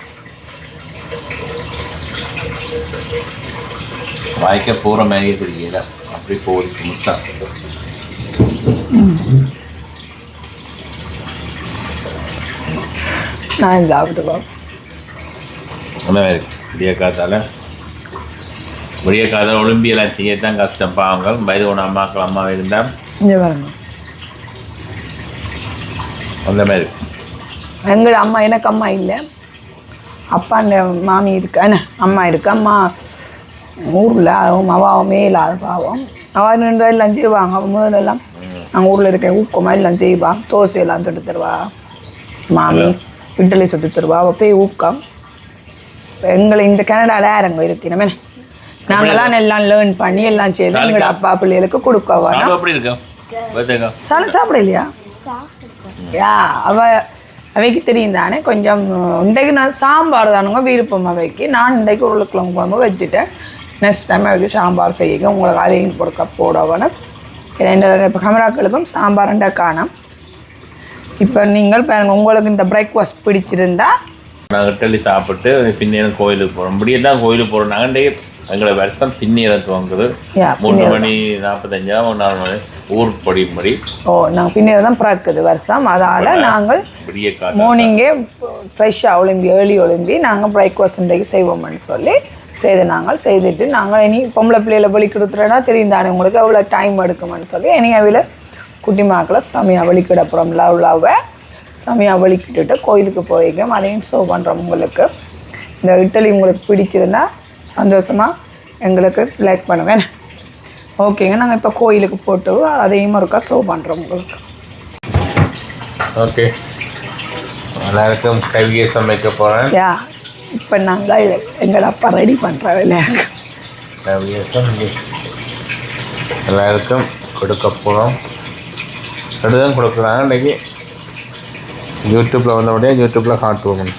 வாய்க்க போகிற மாதிரியே தெரியல, அப்படி போகுது முட்டா. நான் சாப்பிட்டுக்கோ. என்ன விடிய காத்தால் ஒலிம்பியெல்லாம் செய்யத்தான் கஷ்டம். பாவங்கள் வயது ஒன்று அம்மா இருந்தால் இங்கே வரணும். அந்த மாதிரி எங்களோட அம்மா எனக்கு அம்மா இல்லை, அப்பாண்ட மாமி இருக்கா என்ன அம்மா இருக்கு. அம்மா ஊரில் அவாவுமே இல்லாத பாவம். அவள் 2 எல்லாம் செய்வாங்க. அவள் முதலெல்லாம் நாங்கள் ஊரில் இருக்கேன் ஊக்கமாக எல்லாம் செய்வான். தோசையெல்லாம் தொட்டு தருவா மாமி, இட்லி சுட்டு தருவா. அவள் போய் ஊக்கம். எங்களை இந்த கனடாவில் யாரங்க இருக்கணுமே நாங்களாம் எல்லாம் லேர்ன் பண்ணி எல்லாம் செய்து எங்களோட அப்பா பிள்ளைகளுக்கு கொடுக்கவா. சாப்பிட இல்லையா? யா அவைக்கு தெரியும் தானே கொஞ்சம். இன்றைக்கு நான் சாம்பார் தானுங்க விருப்பம் அவைக்கு. நான் இன்றைக்கு உருளைக்கிழங்கு குழம்பு வச்சுட்டேன். நெக்ஸ்ட் டைம் அவைக்கு சாம்பார் செய்யுங்க. உங்களுக்கு அதையும் போடணும். இப்போ கமராக்களுக்கும் சாம்பார்ண்டா காணும். இப்போ நீங்கள் பாருங்கள், உங்களுக்கு இந்த பிரேக்ஃபாஸ்ட் பிடிச்சிருந்தா நாங்கள் இட்டலி சாப்பிட்டு பின்னேரம் கோயிலுக்கு போகிறோம். இப்படியே தான் கோயிலுக்கு போகிறோம். நாங்கள் எங்களோட வருஷம் பின்னேரம் துவங்குது 3 மணி 45 4 மணி ஊர் பொடி. நாங்கள் பின்னேரம் தான் பிறக்குது வருஷம். அதால் நாங்கள் மார்னிங்கே ஃப்ரெஷ்ஷாக ஏர்லி ஒலிம்பி நாங்கள் பிரேக்ஃபாஸ்ட் இன்றைக்கு செய்வோம்னு சொல்லி நாங்கள் செய்துட்டு நாங்கள் இனி பொம்பளை பிள்ளைகளை வழி கொடுத்துட்டோன்னா தெரியும் தானே உங்களுக்கு எவ்வளோ டைம் எடுக்குமென்னு சொல்லி இனி அவையில் குட்டி மாக்களை சமையாக வலிக்கிட அப்புறம் லவ்வை சமையாக வலிக்கிட்டுட்டு கோயிலுக்கு போய்க்கும். அதையும் சர்வ் பண்ணுறோம். உங்களுக்கு இந்த இட்லி உங்களுக்கு பிடிச்சிருந்தா சந்தோஷமாக எங்களுக்கு லைக் பண்ணுவேன். ஓகேங்க. நாங்கள் இப்போ கோயிலுக்கு போட்டு அதையும் ஒருக்கா சர்வ் பண்ணுறோம் உங்களுக்கு. ஓகே. எல்லாருக்கும் கவியை சமைக்க போகிறேன். யா இப்போ நாங்கள் எங்கள் அப்பா ரெடி பண்ணுறோம் இல்லையாங்க. எல்லாருக்கும் கொடுக்க போகிறோம். தான் கொடுக்குறாங்க. இன்றைக்கி யூடியூப்பில் வந்தபடியே யூடியூப்பில் காட்டுவோம்.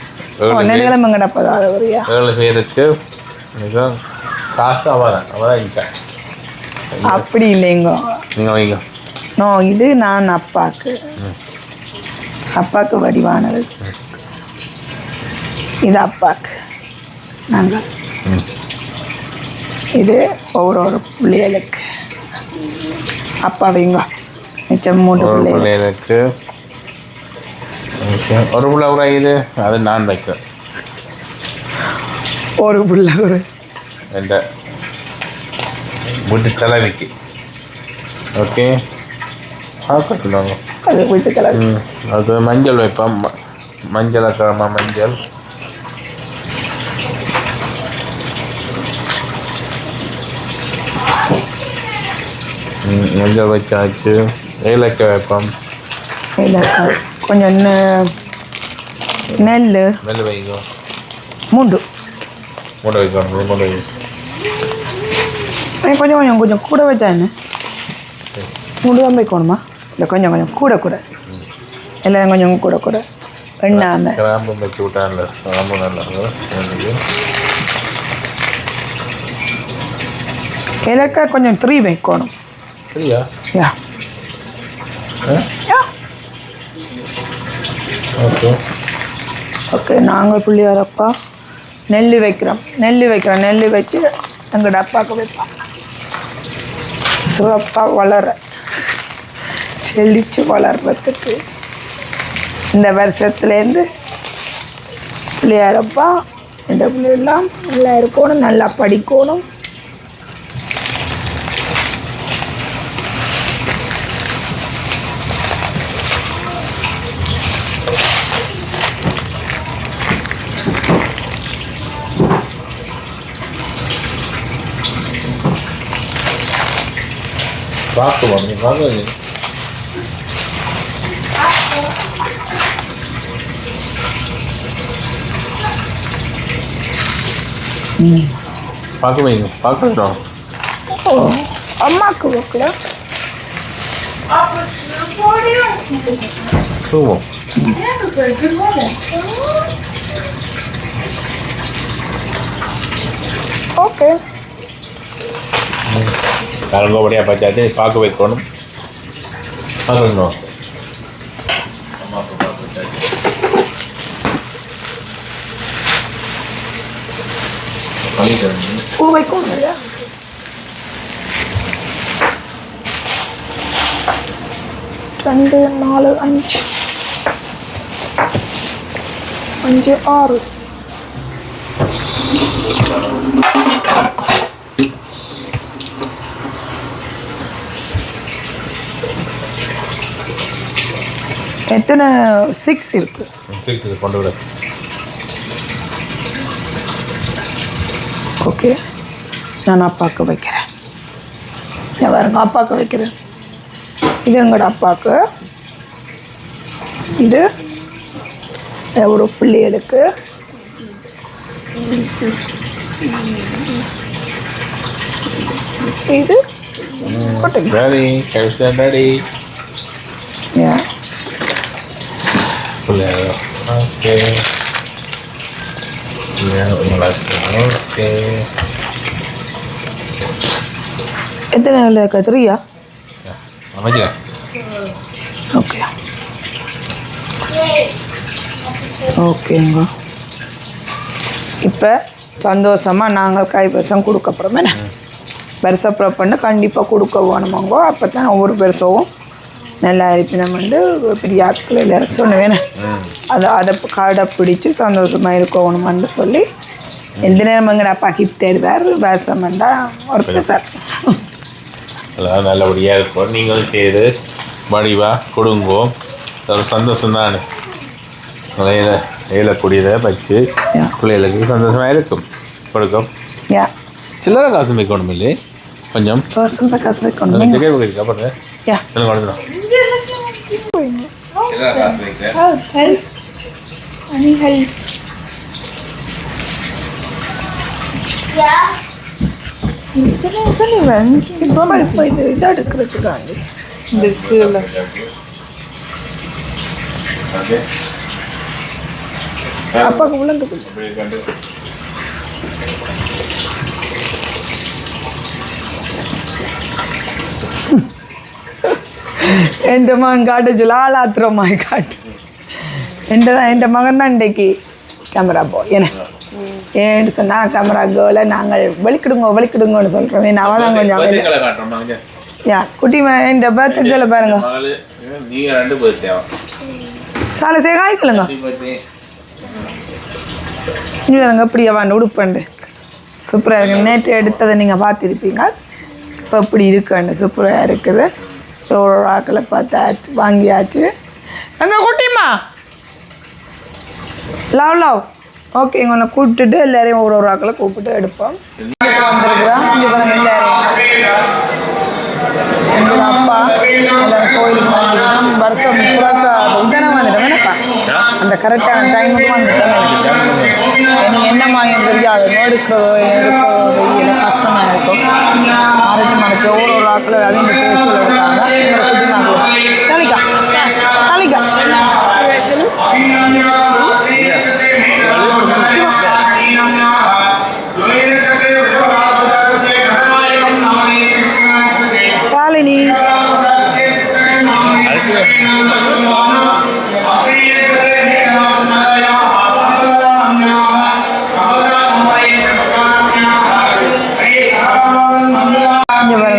7 பேருக்கு மிக காசு அவதான் இல்லை. அப்படி இல்லைங்க. நீங்கள் வைங்க. நோ, இது நான் அப்பாவுக்கு வடிவானது. இது அப்பாவுக்கு நாங்கள். இது ஒவ்வொரு பிள்ளைகளுக்கு. அப்பா வைங்க. மிச்சம் 3 பிள்ளைகளுக்கு. ஒரு பிள்ளை கூட இது அது நான் வைக்கிறேன். ஒரு பிள்ளை ஒரு எந்த வீட்டு தலைவிக்கு. ஓகே. கட்டுவாங்க அது வீட்டு தலைவி. அது மஞ்சள் வைப்போம். மஞ்சள் கிழமை மஞ்சள். மஞ்சள் வச்சாச்சு. ஏலக்காய் வைப்போம். கொஞ்சம் நெல் வைக்கும். மூண்டு வைக்கணும். கொஞ்சம் கூட வச்சா என்ன மூண்டு தான் வைக்கணுமா? இல்லை கொஞ்சம் கூட எல்லாம் கொஞ்சம் கூட எண்ணாம கிராம்பு வச்சு விட்டான்ல. கிராம்பு நல்லா ஏலக்காய் கொஞ்சம் 3 வைக்கணும். சரியா? யா. ஓகே. நாங்கள் பிள்ளையாரப்பா நெல் வைக்கிறோம். நெல் வச்சு எங்கள் அப்பாவுக்கு வைப்போம். சிறப்பாக செழிச்சு வளர்றதுக்கு இந்த வருஷத்துலேருந்து பிள்ளையாரப்பா இந்த பிள்ளைகள்லாம் நல்லா இருக்கணும், நல்லா படிக்கணும். பார்த்து பார்க்க வைங்க பார்க்கணும். ஓ அம்மாவுக்கு வைக்கல சூப்பர். ஓகே கரங்கோபடியாக பார்த்தாச்சு பார்க்க வைக்கணும். பார்க்கணும். பூ வைக்கணும் இல்லையா? 2 4 5 5 6 எத்தனை 6 இருக்கு? 6 கொண்டு விட. ஓகே நான் அப்பாவுக்கு வைக்கிறேன். நான் பாருங்க அப்பாவுக்கு வைக்கிறேன். இது எங்களோட அப்பாவுக்கு, இது ஒரு பிள்ளைகளுக்கு, இது ready, carousel ready. Yeah. Okay. Yeah, okay. எத்தனை இருக்கா? 3-ஆ? அமைச்சா. ஓகே ஓகேங்க. இப்போ சந்தோஷமாக நாங்கள் கைவசம் கொடுக்க போகிறோம். என்ன பெருசப்புறம் பண்ண கண்டிப்பாக கொடுக்க வேணுமாங்கோ. அப்போ தான் ஒவ்வொரு பெருசவும் நல்லா இருப்பினம் வந்து பெரிய ஆட்கள் எல்லாரும் சொன்ன வேணேன். அதை காடை பிடிச்சி சந்தோஷமாக இருக்கணுமான்னு சொல்லி எந்த நேரம் எங்கட அப்பா கிஃப்ட் தருவார். பேசமெண்டா ஒரு பெருசாக எல்லாம் நல்லபடியாக இருக்கும். நீங்களும் செய்து மடிவாக கொடுங்கோ. ஒரு சந்தோஷம் தானே. ஏலக்கூடியதை வச்சு பிள்ளைகளுக்கு சந்தோஷமாக இருக்கும் கொடுக்கும். சில்லறை காசு வைக்கணும் இல்லையே கொஞ்சம் காசு வைக்கணும். அப்புறம் இப்போ இது இதாக எடுக்கிறதுக்காண்டி இந்த கீழே அப்பாவுக்கு விழுந்து എൻ്റെ മകൻ കാട്ടിച്ചില്ല ആളാത്രമായി കാട്ടി. എൻ്റെ മകൻ தான் இன்றைக்கு கேமரா போய் ஏன்னு சொன்னால் கேமரா கேர்ல நாங்கள் வெளிக்கிடுங்கன்னு சொல்கிறோம். ஏன்னா அவன் தான் கொஞ்சம் யா குட்டி என் பர்த்டேல பாருங்க சாலை சே காய்க்கலுங்க இனி பாருங்க இப்படி அவன் உடுப்பண்டு சூப்பராக இருக்கு. நேற்று எடுத்ததை நீங்கள் பார்த்துருப்பீங்க. இப்போ இப்படி இருக்குன்னு சூப்பராக இருக்குது. ஒரு ஆக்களை பார்த்தா வாங்கியாச்சு. எங்கள் குட்டிம்மா லவ் ஓகே இங்கே ஒன்று கூப்பிட்டுட்டு எல்லாரையும் ஒரு ஆக்களை கூப்பிட்டு எடுப்போம். இப்போ வந்துருக்குறோம். இங்கே பாருங்க எல்லாரையும் எங்களோட அப்பா எல்லாரும் கோயிலுக்கு வந்துருக்கோம். வருஷம் உடனே வந்துட்டோம். என்னப்பா அந்த கரெக்டான டைமுக்கு வந்துட்டோம். எனக்கு என்ன மாயம் தெரியாது. எடுக்கிறதோ இல்லை கஷ்டமாக இருக்கும். மறைச்சு ஒரு ஆக்களை அவங்க பேசுகள் எடுத்தாங்க. எங்களோட குட்டி நாங்கள் ஷாலிகா ஷாலினி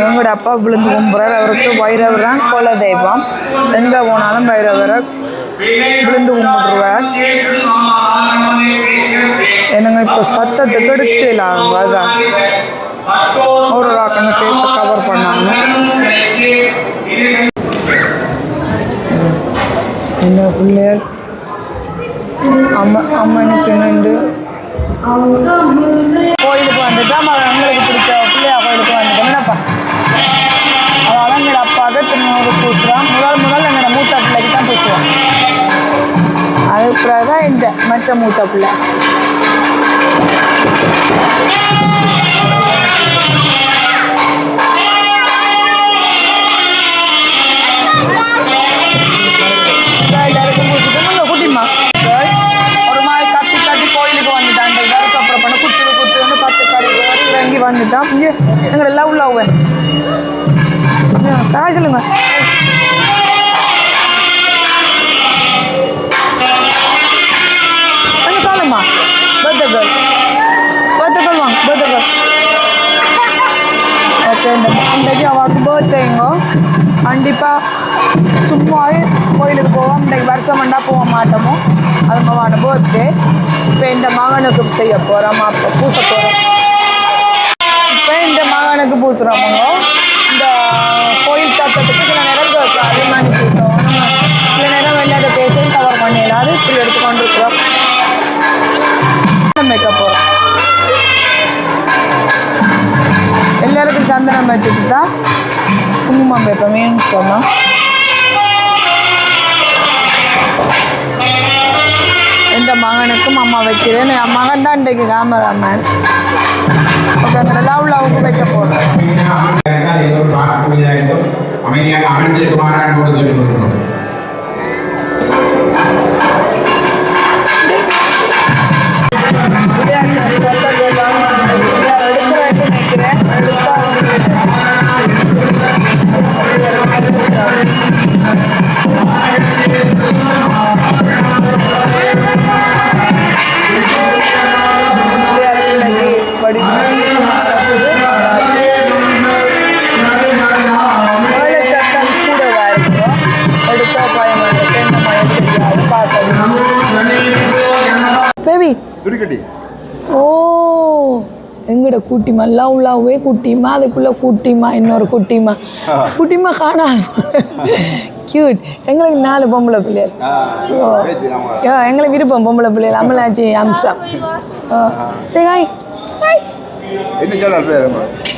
எங்களோட அப்பா விழுந்து கும்புறார். அவருக்கு பைரவர் தான் குல தெய்வம். எங்கே போனாலும் பைரவரை விழுந்து கும்பிட்டுருவார். என்னங்க இப்போ சத்தத்துக்கு எடுக்கல. அதுதான் ஒரு ராக்கன்னு ஃபேஸை கவர் பண்ணாங்க. என்ன பிள்ளைகள் அம்மனுக்கு நின்று கோயிலுக்கு வந்துட்டா எங்களுக்கு பிடிச்ச பிள்ளையா கோயிலுக்கு வந்துட்டோம். என்னப்பா அதனால எங்களோட அப்பாவுக்கு திருநூறு பூசுகிறான். முதல் எங்களோட மூத்த பிள்ளைக்கு தான் பூசுவான். அதுக்கு பிறகு தான் இந்த மற்ற மூத்த பிள்ளை எல்லாருக்கும் பூச்சிட்டு குட்டிமா ஒரு மாதிரி கத்தி கத்தி கோயிலுக்கு வந்துட்டான் எல்லாரும் சாப்பிட பண்ண குத்து வந்து 10 கடை இறங்கி வந்துட்டான் இங்கே எங்களை லவ் காய் சொல்லுங்க சொல்லுமா பர்த்டே கேர்ள் வாங்க பர்த்டே கேர்ள் ஓகே இன்றைக்கு அவளுக்கு பர்த்டேங்க கண்டிப்பாக சும்மாவே கோயிலுக்கு போவோம் இன்றைக்கு வருஷம் வந்தா போக மாட்டோமோ அது மகன பர்த்டே இப்போ இந்த மகனுக்கு செய்ய போகிறோம் அப்போ பூச போகிறோம் இப்போ இந்த மகனுக்கு பூசுகிறோமோ இந்த கோயில் சத்தத்துக்கு சில நேரம் அபிமானிச்சுட்டோம் சில நேரம் விளையாட பேசவும் கவர் பண்ணிடலாம் இப்படி எடுத்து கொண்டிருக்கிறோம் வைக்க போகிறோம் எல்லாருக்கும் சந்தனம் வச்சுட்டு தான் குங்குமம் வைப்பமேன்னு சொன்னோம் எந்த மகனுக்கும் அம்மா வைக்கிறேன் என் மகன் தான் இன்றைக்கு கேமராமேன் ஓகே அங்கே லவ்வுக்கு வைக்க போகிறோம் அமைதியாக அமர்ந்திருக்குமாறு கேட்டுக்கொள்கிறோம். பேபி ஓ எங்கட குட்டிமா லவ்வே குட்டிமா அதுக்குள்ள குட்டிமா இன்னொரு குட்டிமா காணாது கியூட் எங்களுக்கு 4 பொம்பளை பிள்ளைகள் எங்களுக்கு விருப்பம் பொம்பளை பிள்ளைகள் அம்மலாச்சி அம்சா சரி ஹாய்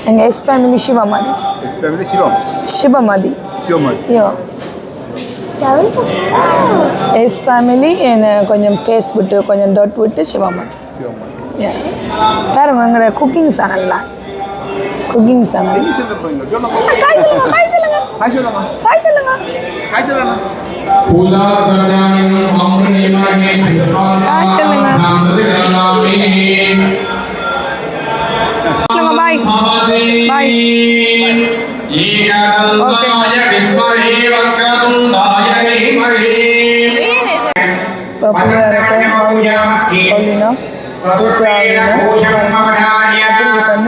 எங்கள் S family Sivamathi S family கொஞ்சம் கேஸ் விட்டு கொஞ்சம் டாட் விட்டு சிவமதி பாருங்க எங்களோட குக்கிங் சேனல் பாய்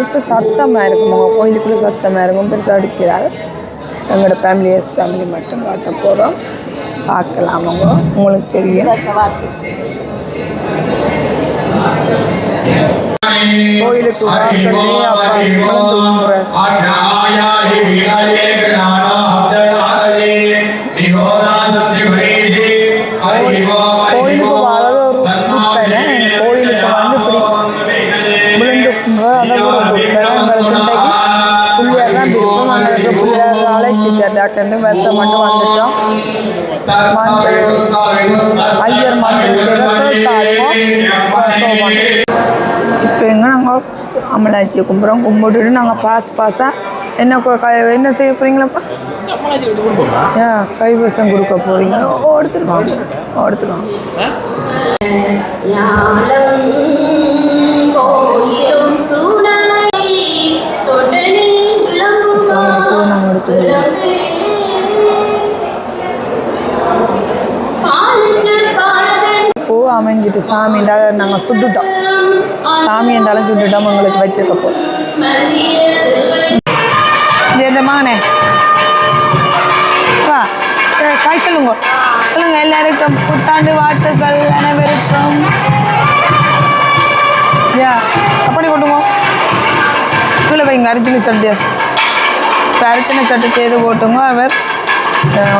இப்போ சத்தமாக இருக்கும் உங்கள் கோயிலுக்குள்ளே சத்தமாக இருக்கும் பெருசாக அடிக்கிறாரு எங்களோட ஃபேமிலி மட்டும் காட்ட போகிறோம் பார்க்கலாம் உங்களுக்கு தெரியும் கோயிலுக்கு வாசலே அப்பா கோயிலுக்கு வர ஒரு குப்பனை எங்கள் கோயிலுக்கு வந்து இப்படி விழுந்துக்கும்போது அதை கூட குப்பனை எங்களுக்கு இன்றைக்கு புள்ளியாரெலாம் விருப்பம் எங்களுக்கு புள்ளியார் அழைச்சிட்டாக்கண்டு வருஷம் மட்டும் வந்துட்டோம் ஐயர் மந்திரம் இப்போ எங்கே நாங்கள் அம்மலாச்சியை கும்பிட்டுட்டு நாங்கள் பாஸாக என்ன செய்ய போகிறீங்களாப்பா கைவசம் கொடுக்க போகிறீங்க எடுத்துருவாங்க பூ அமைஞ்சிட்டு சாமி என்றால் நாங்கள் சுட்டுட்டோம் சாமி என்றாலும் சுட்டுட்டோம் உங்களுக்கு வச்சிருக்க போகிறோம் இந்த மகனே காய் சொல்லுங்க எல்லாருக்கும் புத்தாண்டு வாழ்த்துக்கள் அனைவருக்கும் அப்படி கொட்டுங்க கீழே வைங்க அரிசினி சட்டு இப்போ அரிசினி சட்டு செய்து போட்டுங்க அவர்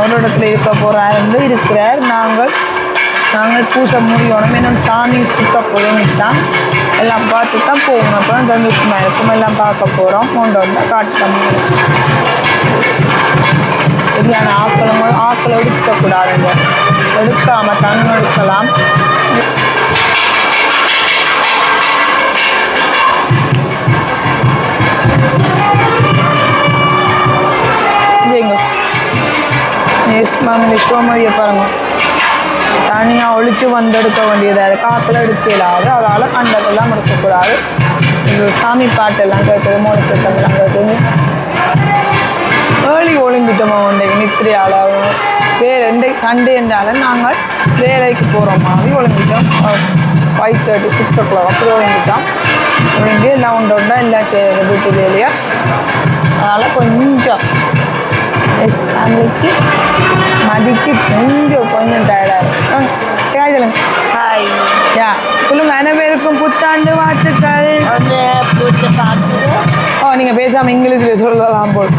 ஒரு இடத்துல இருக்க போகிறாரு இருக்கிறார் நாங்கள் பூசை முடியணும் இன்னும் சாமி சுத்த போயிட்டான் எல்லாம் பார்த்து தான் போகணும் அப்போ தான் சந்தோஷமாக இருக்கும் எல்லாம் பார்க்க போகிறோம் மூண்டோட காட்ட முடியும் சரியான ஆக்களை எடுக்கக்கூடாதுங்க எடுக்காமல் தண்ணி எடுக்கலாம் மாமிலி சோமதியை பாருங்க தனியாக ஒழிச்சு வந்தெடுக்க வேண்டியதாக இருக்குது காப்பில் எடுக்க இல்லாது அதால் கண்டதெல்லாம் எடுக்கக்கூடாது சாமி பாட்டெல்லாம் கேட்குது மோனச்சத்தெல்லாம் கேட்குது ஏர்லி ஒழுங்கிட்டோமா இன்றைக்கு நித்திரையால் இன்றைக்கு சண்டே என்றாலும் நாங்கள் வேலைக்கு போகிற மாதிரி ஒழுங்கிட்டோம் 5:30 6 o'clock அப்படி ஒழுங்கிட்டோம் ஒழுங்கி எல்லாம் உண்டா எல்லாம் செய்யுது வீட்டு வேலையை அதனால் கொஞ்சம் ஃபேமிலிக்கு மதிக்கு கொஞ்சம் டயர்டாக இருக்கும் சொல்லுங்க ஹாய் யா சொல்லுங்கள் அனைவருக்கும் புத்தாண்டு வாழ்த்துக்கள் ஓ நீங்கள் பேசாமல் இங்கிலீஷில் சொல்லலாம் போல்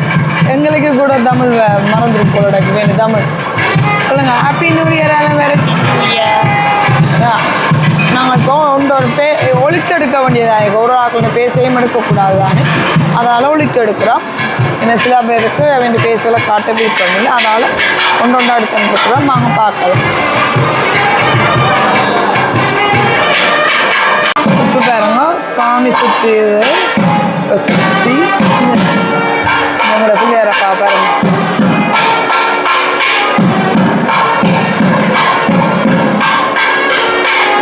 எங்களுக்கு கூட தமிழ் மறந்துடும் போல வேணும் தமிழ் சொல்லுங்கள் ஹாப்பி நியூ இயர் அனைவருக்கும் யா நாங்கள் இப்போ ஒன்றொரு ஒளிச்செடுக்க வேண்டியதாக இருக்குது ஒரு ஆக்கள் பேசையும் எடுக்கக்கூடாது தானே அதனால் ஒளிச்செடுக்கிறோம் ஏன்னா சில பேருக்கு அவன் பேசுவதை காட்ட விருப்பம் இல்லை அதனால் ஒன்றொன்றா எடுத்து அனுப்பிக்கிறோம் நாங்கள் பார்க்கலாம் இப்போ பாருங்க சாமி சுற்றி எங்களோட பிள்ளையாரப்பா பாருங்க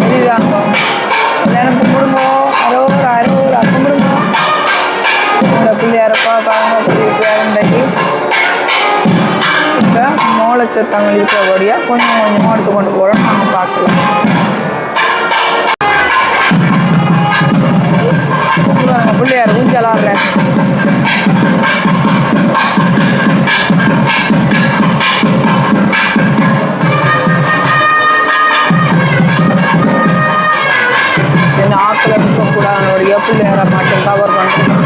சரிதாங்க எல்லாரும் கும்பிடுங்கோ அரோரா கும்பிடுங்கோ என்னோட பிள்ளையாரப்பா பாருங்க இன்றைக்கு இப்போ மோளச்சத்தங்கள் இருக்கிறபடியாக கொஞ்சம் கொஞ்சமாக எடுத்து கொண்டு போகிறோம் நாங்கள் பார்க்கலாம் பிள்ளையார் ஊஞ்சலாடுற என்ன ஆக்கள் எடுக்கக்கூடாது பிள்ளையார மாட்டேன் கவர் பண்ணுறேன்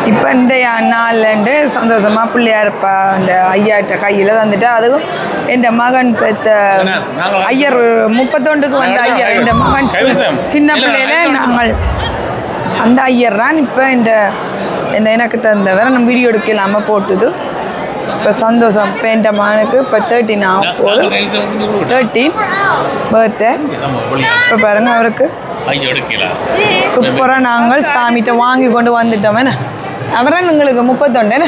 இப்போ இந்த நாள்லேருந்து சந்தோஷமாக பிள்ளையார்ப்பா இந்த ஐயாட்ட கையில் தந்துட்டு அதுவும் என் மகன் பெற்ற ஐயர் 31க்கு வந்த ஐயர் இந்த மகன் சின்ன பிள்ளையில நாங்கள் அந்த ஐயர் தான் இப்போ எனக்கு தந்தவர் நம்ம வீடியோ எடுக்க இல்லாமல் போட்டுது இப்போ சந்தோஷம் இப்போ என் மகனுக்கு இப்போ 13 ஆகும் போது 13 பர்த்டே இப்போ பாருங்க அவருக்கு சூப்பராக நாங்கள் சாமிகிட்ட வாங்கி கொண்டு வந்துட்டோம் என்ன அவரான் உங்களுக்கு 31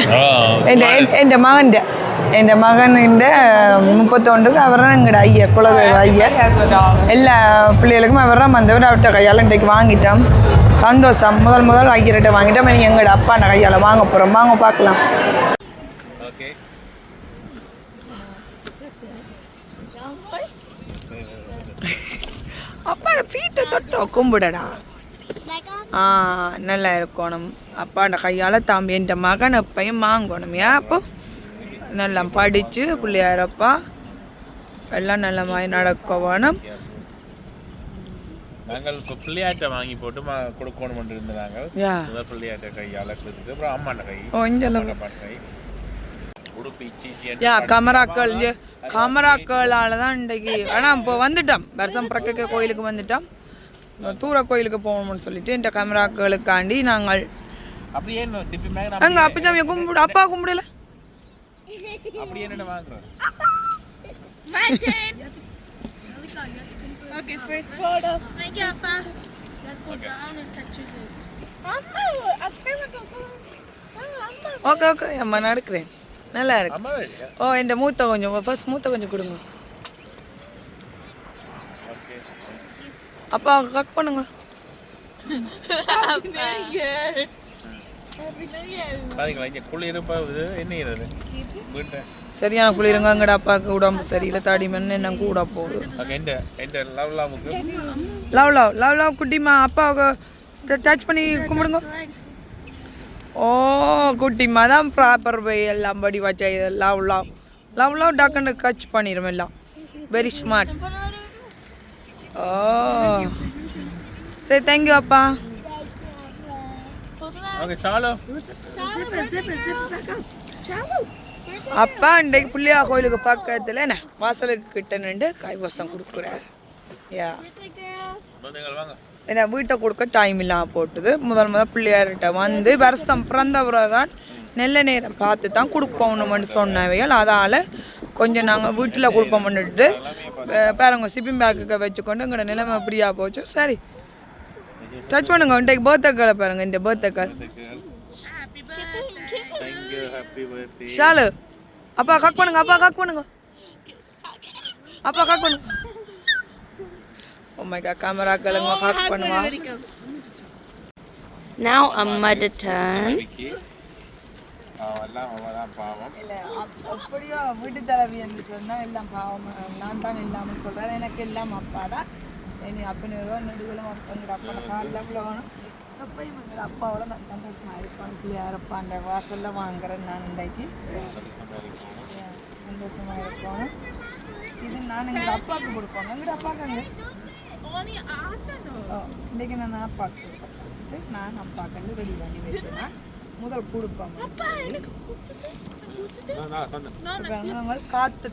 என் மகன் 31க்கு அவரான் எங்கட ஐயர் குலதெய்வ ஐயர் எல்லா பிள்ளைகளுக்கும் அவரான் வந்தவர் அவர்கிட்ட கையால் இன்றைக்கு வாங்கிட்டோம் சந்தோஷம் முதல் ஐயர்கிட்ட வாங்கிட்டோம் நீங்கள் எங்கட அப்பாண்ட கையால் வாங்க போகிறோம் வாங்க பார்க்கலாம் அப்பாட ஃபீட்டை தொட்டோ கும்பிடடா நல்லா இருக்கணும் அப்பாண்ட கையால் தம்பி என் மகன் எப்பையும் வாங்கணும் அப்போ நல்லா படித்து பிள்ளையாரப்பா எல்லாம் நல்ல மாதிரி நடக்க வேணும் நாங்கள் இப்போ பிள்ளையாட்டை வாங்கி போட்டு கொடுக்கணும் இருந்தாங்க பிள்ளையாட்ட கையால் கொடுத்துட்டு அப்புறம் அம்மாண்ட கை கை யா கமராக்களால் தான் இன்றைக்கு ஆனால் இப்போ வந்துட்டோம் வருஷம் பிரக்க கோயிலுக்கு வந்துட்டோம் தூர கோயிலுக்கு போகணும்னு சொல்லிட்டு இந்த கமராக்களுக்காண்டி நாங்கள் அங்கே அப்பச்சாமியை கும்பிடு அப்பா கும்பிடல அப்படி என்ன வாங்குறோம் Okay, first photo. Thank you, Appa. Okay அம்மா நான் எடுக்கிறேன் நல்லா இருக்கு ஓ என் மூத்த கொஞ்சம் ஃபர்ஸ்ட் மூத்த கொஞ்சம் கொடுங்க அப்பா கட் பண்ணுங்க சரியான குளிருங்க எங்கட அப்பாவுக்கு உடம்பு சரியில்லை தாடி மண்ணு என்ன கூட போகுது லவ் குட்டிமா அப்பாவுக்கு டச் பண்ணி கும்பிடுங்க ஓ குட்டிமா தான் ப்ராப்பர் வே எல்லாம் படி வச்சா இது லவ் டக்குன்னு கச் பண்ணிடும் எல்லாம் வெரி ஸ்மார்ட் ஓ சரி தேங்க்யூ அப்பா அப்பா இன்றைக்கு பிள்ளையா கோயிலுக்கு பக்கத்தில் என்ன வாசலுக்கு கிட்ட நின்று கைவசம் கொடுக்குறாரு யா ஏன்னா வீட்டை கொடுக்க டைம் இல்லாமல் போட்டுது முதல் பிள்ளையார்கிட்ட வந்து வருஷம் பிறந்தவரை தான் நல்ல நேரம் பார்த்து தான் கொடுக்கணும்னு சொன்னவைகள் அதால் கொஞ்சம் நாங்கள் வீட்டில் கொடுப்போம் பண்ணிட்டு பாருங்க சிப்பிங் பேக்குக்கு வச்சுக்கொண்டு எங்களோட நிலைமை அப்படியா போச்சு சரி டச் பண்ணுங்க இன்றைக்கு பர்த்டே கார்டை பாருங்க இந்த birthday card Thank you. Happy birthday. Shalu அப்பா கக் பண்ணுங்க அப்பா கக் பண்ணுங்க அப்பா கக் பண்ணுங்க ஓ மை காட் கேமரா கலங்க கக் பண்ணுவா Now a mother turn. அவெல்லாம் அவதான் பாவம். இல்ல அப்படியே வீட்டு தலைவி என்று சொன்னா எல்லாம் பாவம் நான் தான் இல்லாமல் சொல்றேன் எனக்கு எல்லாம் அப்பா தான் இனி அப்பனே நெடுகளும் எங்களோட அப்பா காலில் விழணும் எப்பயும் எங்களோட அப்பாவோட நான் சந்தோஷமாக இருப்பேன் பிள்ளையாரப்பா அந்த வாசலில் வாங்குறேன் நான் இன்றைக்கு சந்தோஷமாக இருக்கணும் இது நான் எங்களோட அப்பாவுக்கு கொடுப்போம் எங்களோட அப்பாவுக்கு அங்கே இன்றைக்கி நான் அப்பாவுக்கு கொடுப்பேன் நான் அப்பாவுக்கு ரெடி பண்ணி வைக்கிறேன் முதல் கொடுப்போம்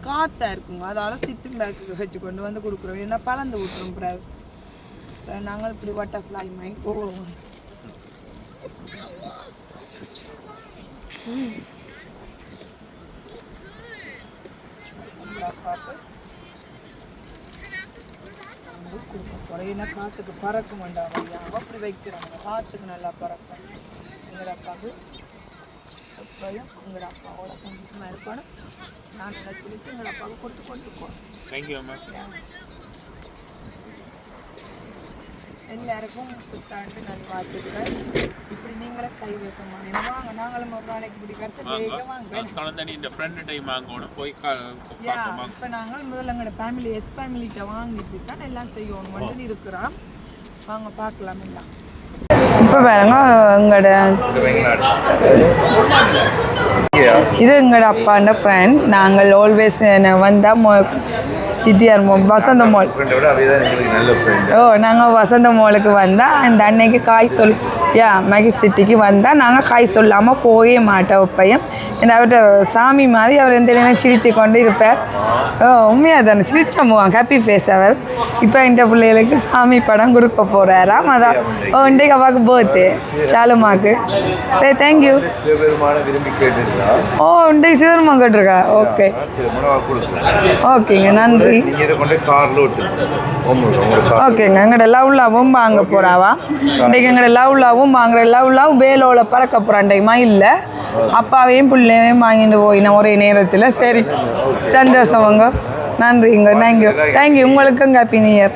காத்தா இருக்குங்க அதால சிப்பிங் பேக்கு வச்சு கொண்டு வந்து கொடுக்குறோம் ஏன்னா பறந்து விட்டுரும் பிறகு நாங்கள் இப்படி பட்டர்ஃப்ளை மாதிரி போவோம் ஏன்னா காற்றுக்கு பறக்க மாட்டாங்க அப்படி வைக்கிறாங்க காற்றுக்கு நல்லா பறக்கும் எங்களோட அப்பாவுக்கு எப்போயும் எங்களோட அப்பாவோட சந்தோஷமாக இருக்கணும் நான் நினைச்சிட்டு எங்களோட அப்பாவுக்கு கொடுத்து கொண்டிருக்கோம் எல்லாருக்கும் புத்தாண்டு நல்வாழ்த்துக்கள் இப்படி நீங்களே கைவசமான வாங்க நாங்களும் ஒரு நாளைக்கு இப்படி வருஷம் வாங்க இப்போ நாங்கள் முதல்ல எங்களோட ஃபேமிலி ஃபேமிலிகிட்ட வாங்கிட்டு தான் எல்லாம் செய்யணும் மட்டும் இருக்கிறோம் வாங்க பார்க்கலாம் எல்லாம் இப்போ பாருங்க எங்களோட இது எங்களோட அப்பாண்ட ஃப்ரெண்ட் நாங்கள் ஆல்வேஸ் வந்தால் சிட்டியார் வசந்த மால் ஓ நாங்கள் வசந்த மாலுக்கு வந்தால் அந்த அன்னைக்கு காய் மேகிக் சிட்டிக்கு வந்தால் நாங்கள் காய் சொல்லாமல் போகவே மாட்டோம் பையன் ஏன்னா அவர்கிட்ட சாமி மாதிரி அவர் எந்த நேரம் சிரித்து கொண்டு இருப்பார் ஓ உண்மையாக தானே சிரிச்ச முகம் ஹாப்பி ஃபேஸ் அவர் இப்போ இந்த பிள்ளைகளுக்கு சாமி படம் கொடுக்க போகிறாராம் அதான் ஓ இன்றைக்கு அப்பாவுக்கு பர்த்டே சாலுமாக்கு சரி தேங்க்யூ ஓ இன்றைக்கு சிவருமா கேட்டிருக்கா ஓகே ஓகேங்க நன்றி ஓகேங்க எங்கள்ட லவ்லாவும் வாங்க போகிறாவா இன்றைக்கு எங்கள்ட லவ்லாவும் வாங்குற லவ்லாவும் வேலோவில் பறக்க போகிறான் டைமா இல்லை அப்பாவையும் பிள்ளையும் வாங்கிட்டு போயினேன் ஒரே நேரத்தில் சரி சந்தோஷமாங்க நன்றிங்க தேங்க்யூ உங்களுக்கும் ஹாப்பி நியூ இயர்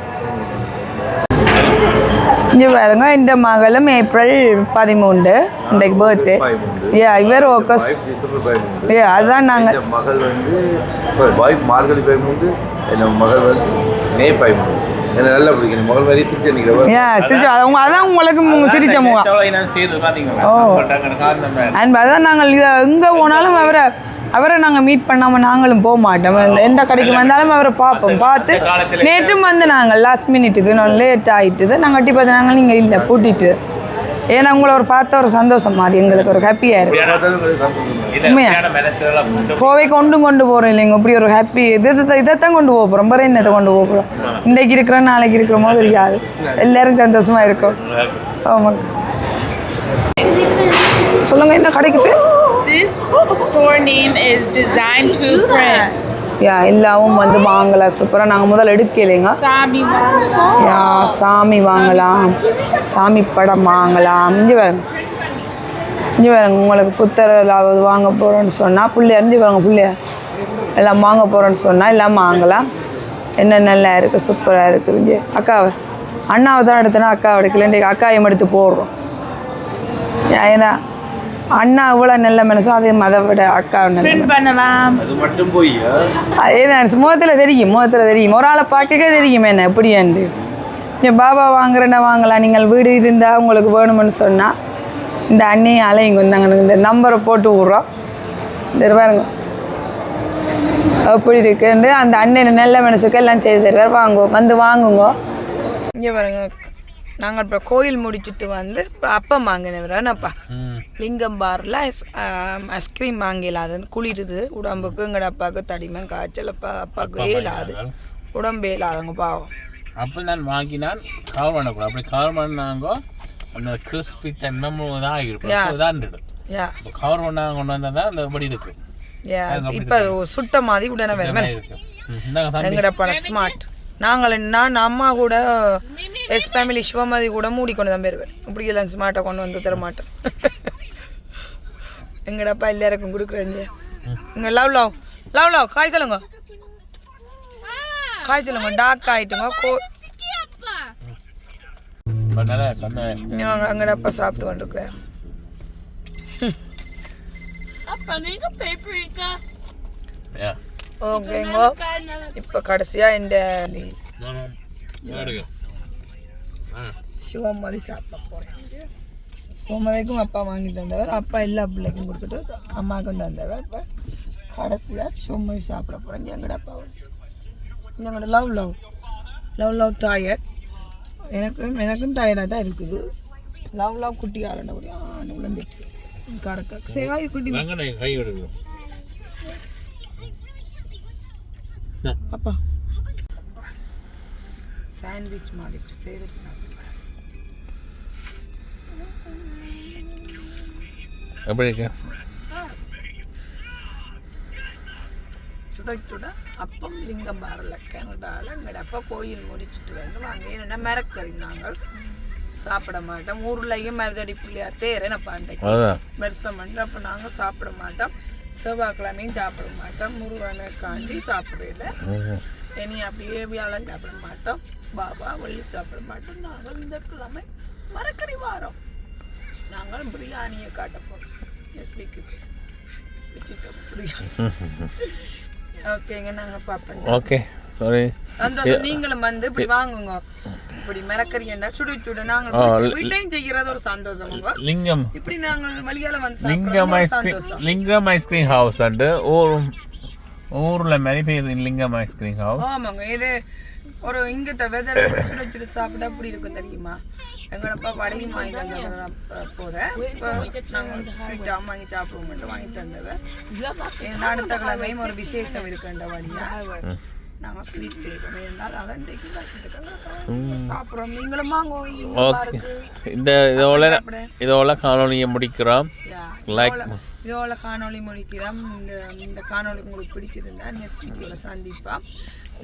இங்கே பாருங்க இந்த மகளும் ஏப்ரல் 13 இன்றைக்கு பர்த்டே இவர் ஓகஸ் அதுதான் நாங்கள் மகள் வந்து மார்கழி 13 என் மகள் வந்து மே 13 எனக்கு நல்லா பிடிக்கும் மகள் மாதிரி சிரிச்சு நிற்கிறேன் அவங்க அதான் உங்களுக்கு சிரிச்ச முகம் ஓ அதான் நாங்கள் இதை எங்கே போனாலும் அவரை நாங்கள் மீட் பண்ணாமல் நாங்களும் போக மாட்டோம் எந்த கடைக்கு வந்தாலும் அவரை பார்ப்போம் பார்த்து நேற்றும் வந்து நாங்கள் லாஸ்ட் மினிட்டுக்கு நான் லேட் ஆகிட்டுது நாங்கள் கட்டி பார்த்து நாங்கள் நீங்கள் இல்லை பூட்டிட்டு ஏன்னா உங்களை ஒரு பார்த்த ஒரு சந்தோஷம் அது எங்களுக்கு ஒரு ஹாப்பியாக இருக்கும் கோவைக்கு கொண்டு போகிறோம் இல்லைங்க இப்படி ஒரு ஹாப்பி இதைத்தான் கொண்டு போக போகிறோம் வேறு என்னத்தை கொண்டு போக போகிறோம் இன்றைக்கு இருக்கிறோம் நாளைக்கு இருக்கிற மாதிரி இருக்காது எல்லோரும் சந்தோஷமாக இருக்கும் ஆமாங்க சொல்லுங்கள் என்ன கடைக்கு பேர் This store name is Design to Prints. எல்லாவும் வந்து வாங்கலாம் சூப்பராக நாங்கள் முதல்ல எடுக்கலைங்க சாமி வாங்கலாம் சாமி படம் வாங்கலாம் இங்கே வேறுங்க உங்களுக்கு புத்தராவது வாங்க போகிறோன்னு சொன்னால் பிள்ளையா இருந்து வாங்க பிள்ளையா எல்லாம் வாங்க போகிறோன்னு சொன்னால் எல்லாம் வாங்கலாம் என்ன நல்லா இருக்குது சூப்பராக இருக்குது இங்கே அக்காவை அண்ணாவை தான் எடுத்தனா அக்காவை எடுக்கல அக்காவையும் எடுத்து போடுறோம் ஏன்னா அண்ணா இவ்வளோ நல்ல மனசும் அதே அதை விட அக்கா பண்ணலாம் அதே நான் முகத்தில் தெரியும் ஒரு ஆளை பார்க்கவே தெரியும் என்ன எப்படியாண்டு என் பாபா வாங்குறேன்னா வாங்கலாம் நீங்கள் வீடு இருந்தால் உங்களுக்கு வேணுமென்னு சொன்னால் இந்த அண்ணியும் அலையுங்க நாங்கள் இந்த நம்பரை போட்டு விட்றோம் இந்த பாருங்க அப்படி இருக்குன்னு அந்த அண்ணன் நல்ல மனசுக்கு எல்லாம் செய்து தருவார் வாங்குங்க இங்கே பாருங்க நாங்கள் இப்போ கோயில் முடிச்சுட்டு வந்து இப்போ அப்பம் வாங்கினவரேனப்பா லிங்கம் பாரில் ஐஸ்கிரீம் வாங்கலாம் அதுன்னு குளிருது உடம்புக்கு எங்களோட அப்பாவுக்கு தடிமன் காய்ச்சல் அப்பாவுக்கு இயலாது உடம்பே இல்லாதவங்க பாவம் அப்போ நான் வாங்கினான் கவர் பண்ணக்கூடாது அப்படி கவர் பண்ணாங்க அந்த கிறிஸ்பி தன்மை தான் ஆகிருக்கும் கவர் பண்ணாங்க கொண்டு வந்தால் தான் அந்த எப்படி இருக்கு இப்போ சுட்ட மாதிரி உடனே வேறு எங்களோட அப்பா ஸ்மார்ட் நான் அம்மா கூட எஸ் ஃபேமிலி சிவமதி கூட மூடிக்கொண்டு தான் போயிருவேன் இப்படி எல்லாம் ஸ்மார்ட்டாக கொண்டு வந்து தர மாட்டேன் எங்கடப்பா எல்லாருக்கும் கொடுக்குறேன் இங்கே லவ் லவ் லவ் லவ் காய் சொல்லுங்க டார்க் ஆகிட்டுங்க அங்கடப்பா சாப்பிட்டு கொண்டிருக்கிறேன் ஓகேங்க இப்போ கடைசியாக இந்த சிவமதி சாப்பிட போகிறேன் சோமதிக்கும் அப்பா வாங்கி தந்தவர் அப்பா எல்லா பிள்ளைக்கும் கொடுத்துட்டு அம்மாவுக்கும் தந்தவர் இப்போ கடைசியாக சோமதி சாப்பிட போகிறேன் எங்கடப்பா எங்களோட love love love love tired எனக்கும் டயர்டாக தான் இருக்குது லவ் லவ் குட்டி ஆளண்ட கூட விழுந்துட்டு கறக்க சரி குட்டி அப்பா சாண்ட்விச் மாதிரி இப்படி செய்து எப்படி இருக்கு சுட சுட அப்பம் லிங்கம் பாரில் கனடாவில் எங்கட அப்பா கோயில் முடிச்சுட்டு வந்து வாங்க என்னென்னா மிரக்கறி நாங்கள் சாப்பிட மாட்டோம் ஊர்லேயும் மருதடி பிள்ளையார் தேரேன்னு பாண்டைக்கு வருஷம் வந்து அப்போ நாங்கள் சாப்பிட மாட்டோம் செவ்வாய்க்கிழமையும் சாப்பிட மாட்டோம் முருகனுக்காண்டி சாப்பிடல இனி அப்படியே வியாழன் சாப்பிட மாட்டோம் பாபா வெள்ளி சாப்பிட மாட்டோம் நாங்கள் இந்த கிழமை மரக்கறி வாரம் நாங்கள் பிரியாணியை காட்ட போகிறோம் எஸ்விக்கு ஓகேங்க நாங்கள் பார்ப்போம் ஓகே சாரி சந்தோஷம் நீங்களும் வந்து இப்படி வாங்குங்க இப்படி மிரக்கறி என்ன சுடு சுடு நாங்கள் வீட்டையும் செய்கிறது ஒரு சந்தோஷம் லிங்கம் இப்படி நாங்கள் வழியால வந்து லிங்கம் ஐஸ்கிரீம் ஹவுஸ் அண்டு ஊரில் மாதிரி பேர் லிங்கம் ஐஸ்கிரீம் ஹவுஸ் ஆமாங்க இது ஒரு இங்கே வெதர் சுடு சுடு சாப்பிட்டா அப்படி இருக்கும் தெரியுமா எங்களப்பா வடையும் வாங்கி தந்தவ போகிறேன் இப்போ நாங்கள் ஸ்வீட்டாக வாங்கி சாப்பிடுவோம் வாங்கி தந்தவ அடுத்த கிழமையும் ஒரு விசேஷம் இருக்குன்ற வழியாக நாங்கள் ஸ்வீட் செய்வோம் இருந்தால் அதான் சாப்பிட்றோம் நீங்களும் வாங்குவோம் ஓகே இதோட காணொலியை முடிக்கிறோம் இதோட காணொலி முடிக்கிறோம் இந்த காணொலி உங்களுக்கு பிடிச்சிருந்தா நெக்ஸ்ட் வீடியோவில் சந்திப்போம்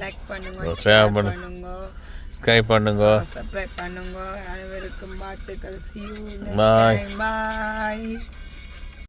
லைக் பண்ணுங்க ஷேர் பண்ணுங்க சப்ஸ்கிரைப் பண்ணுங்க அனைவருக்கும் வாழ்த்துக்கள். See you next time. Bye.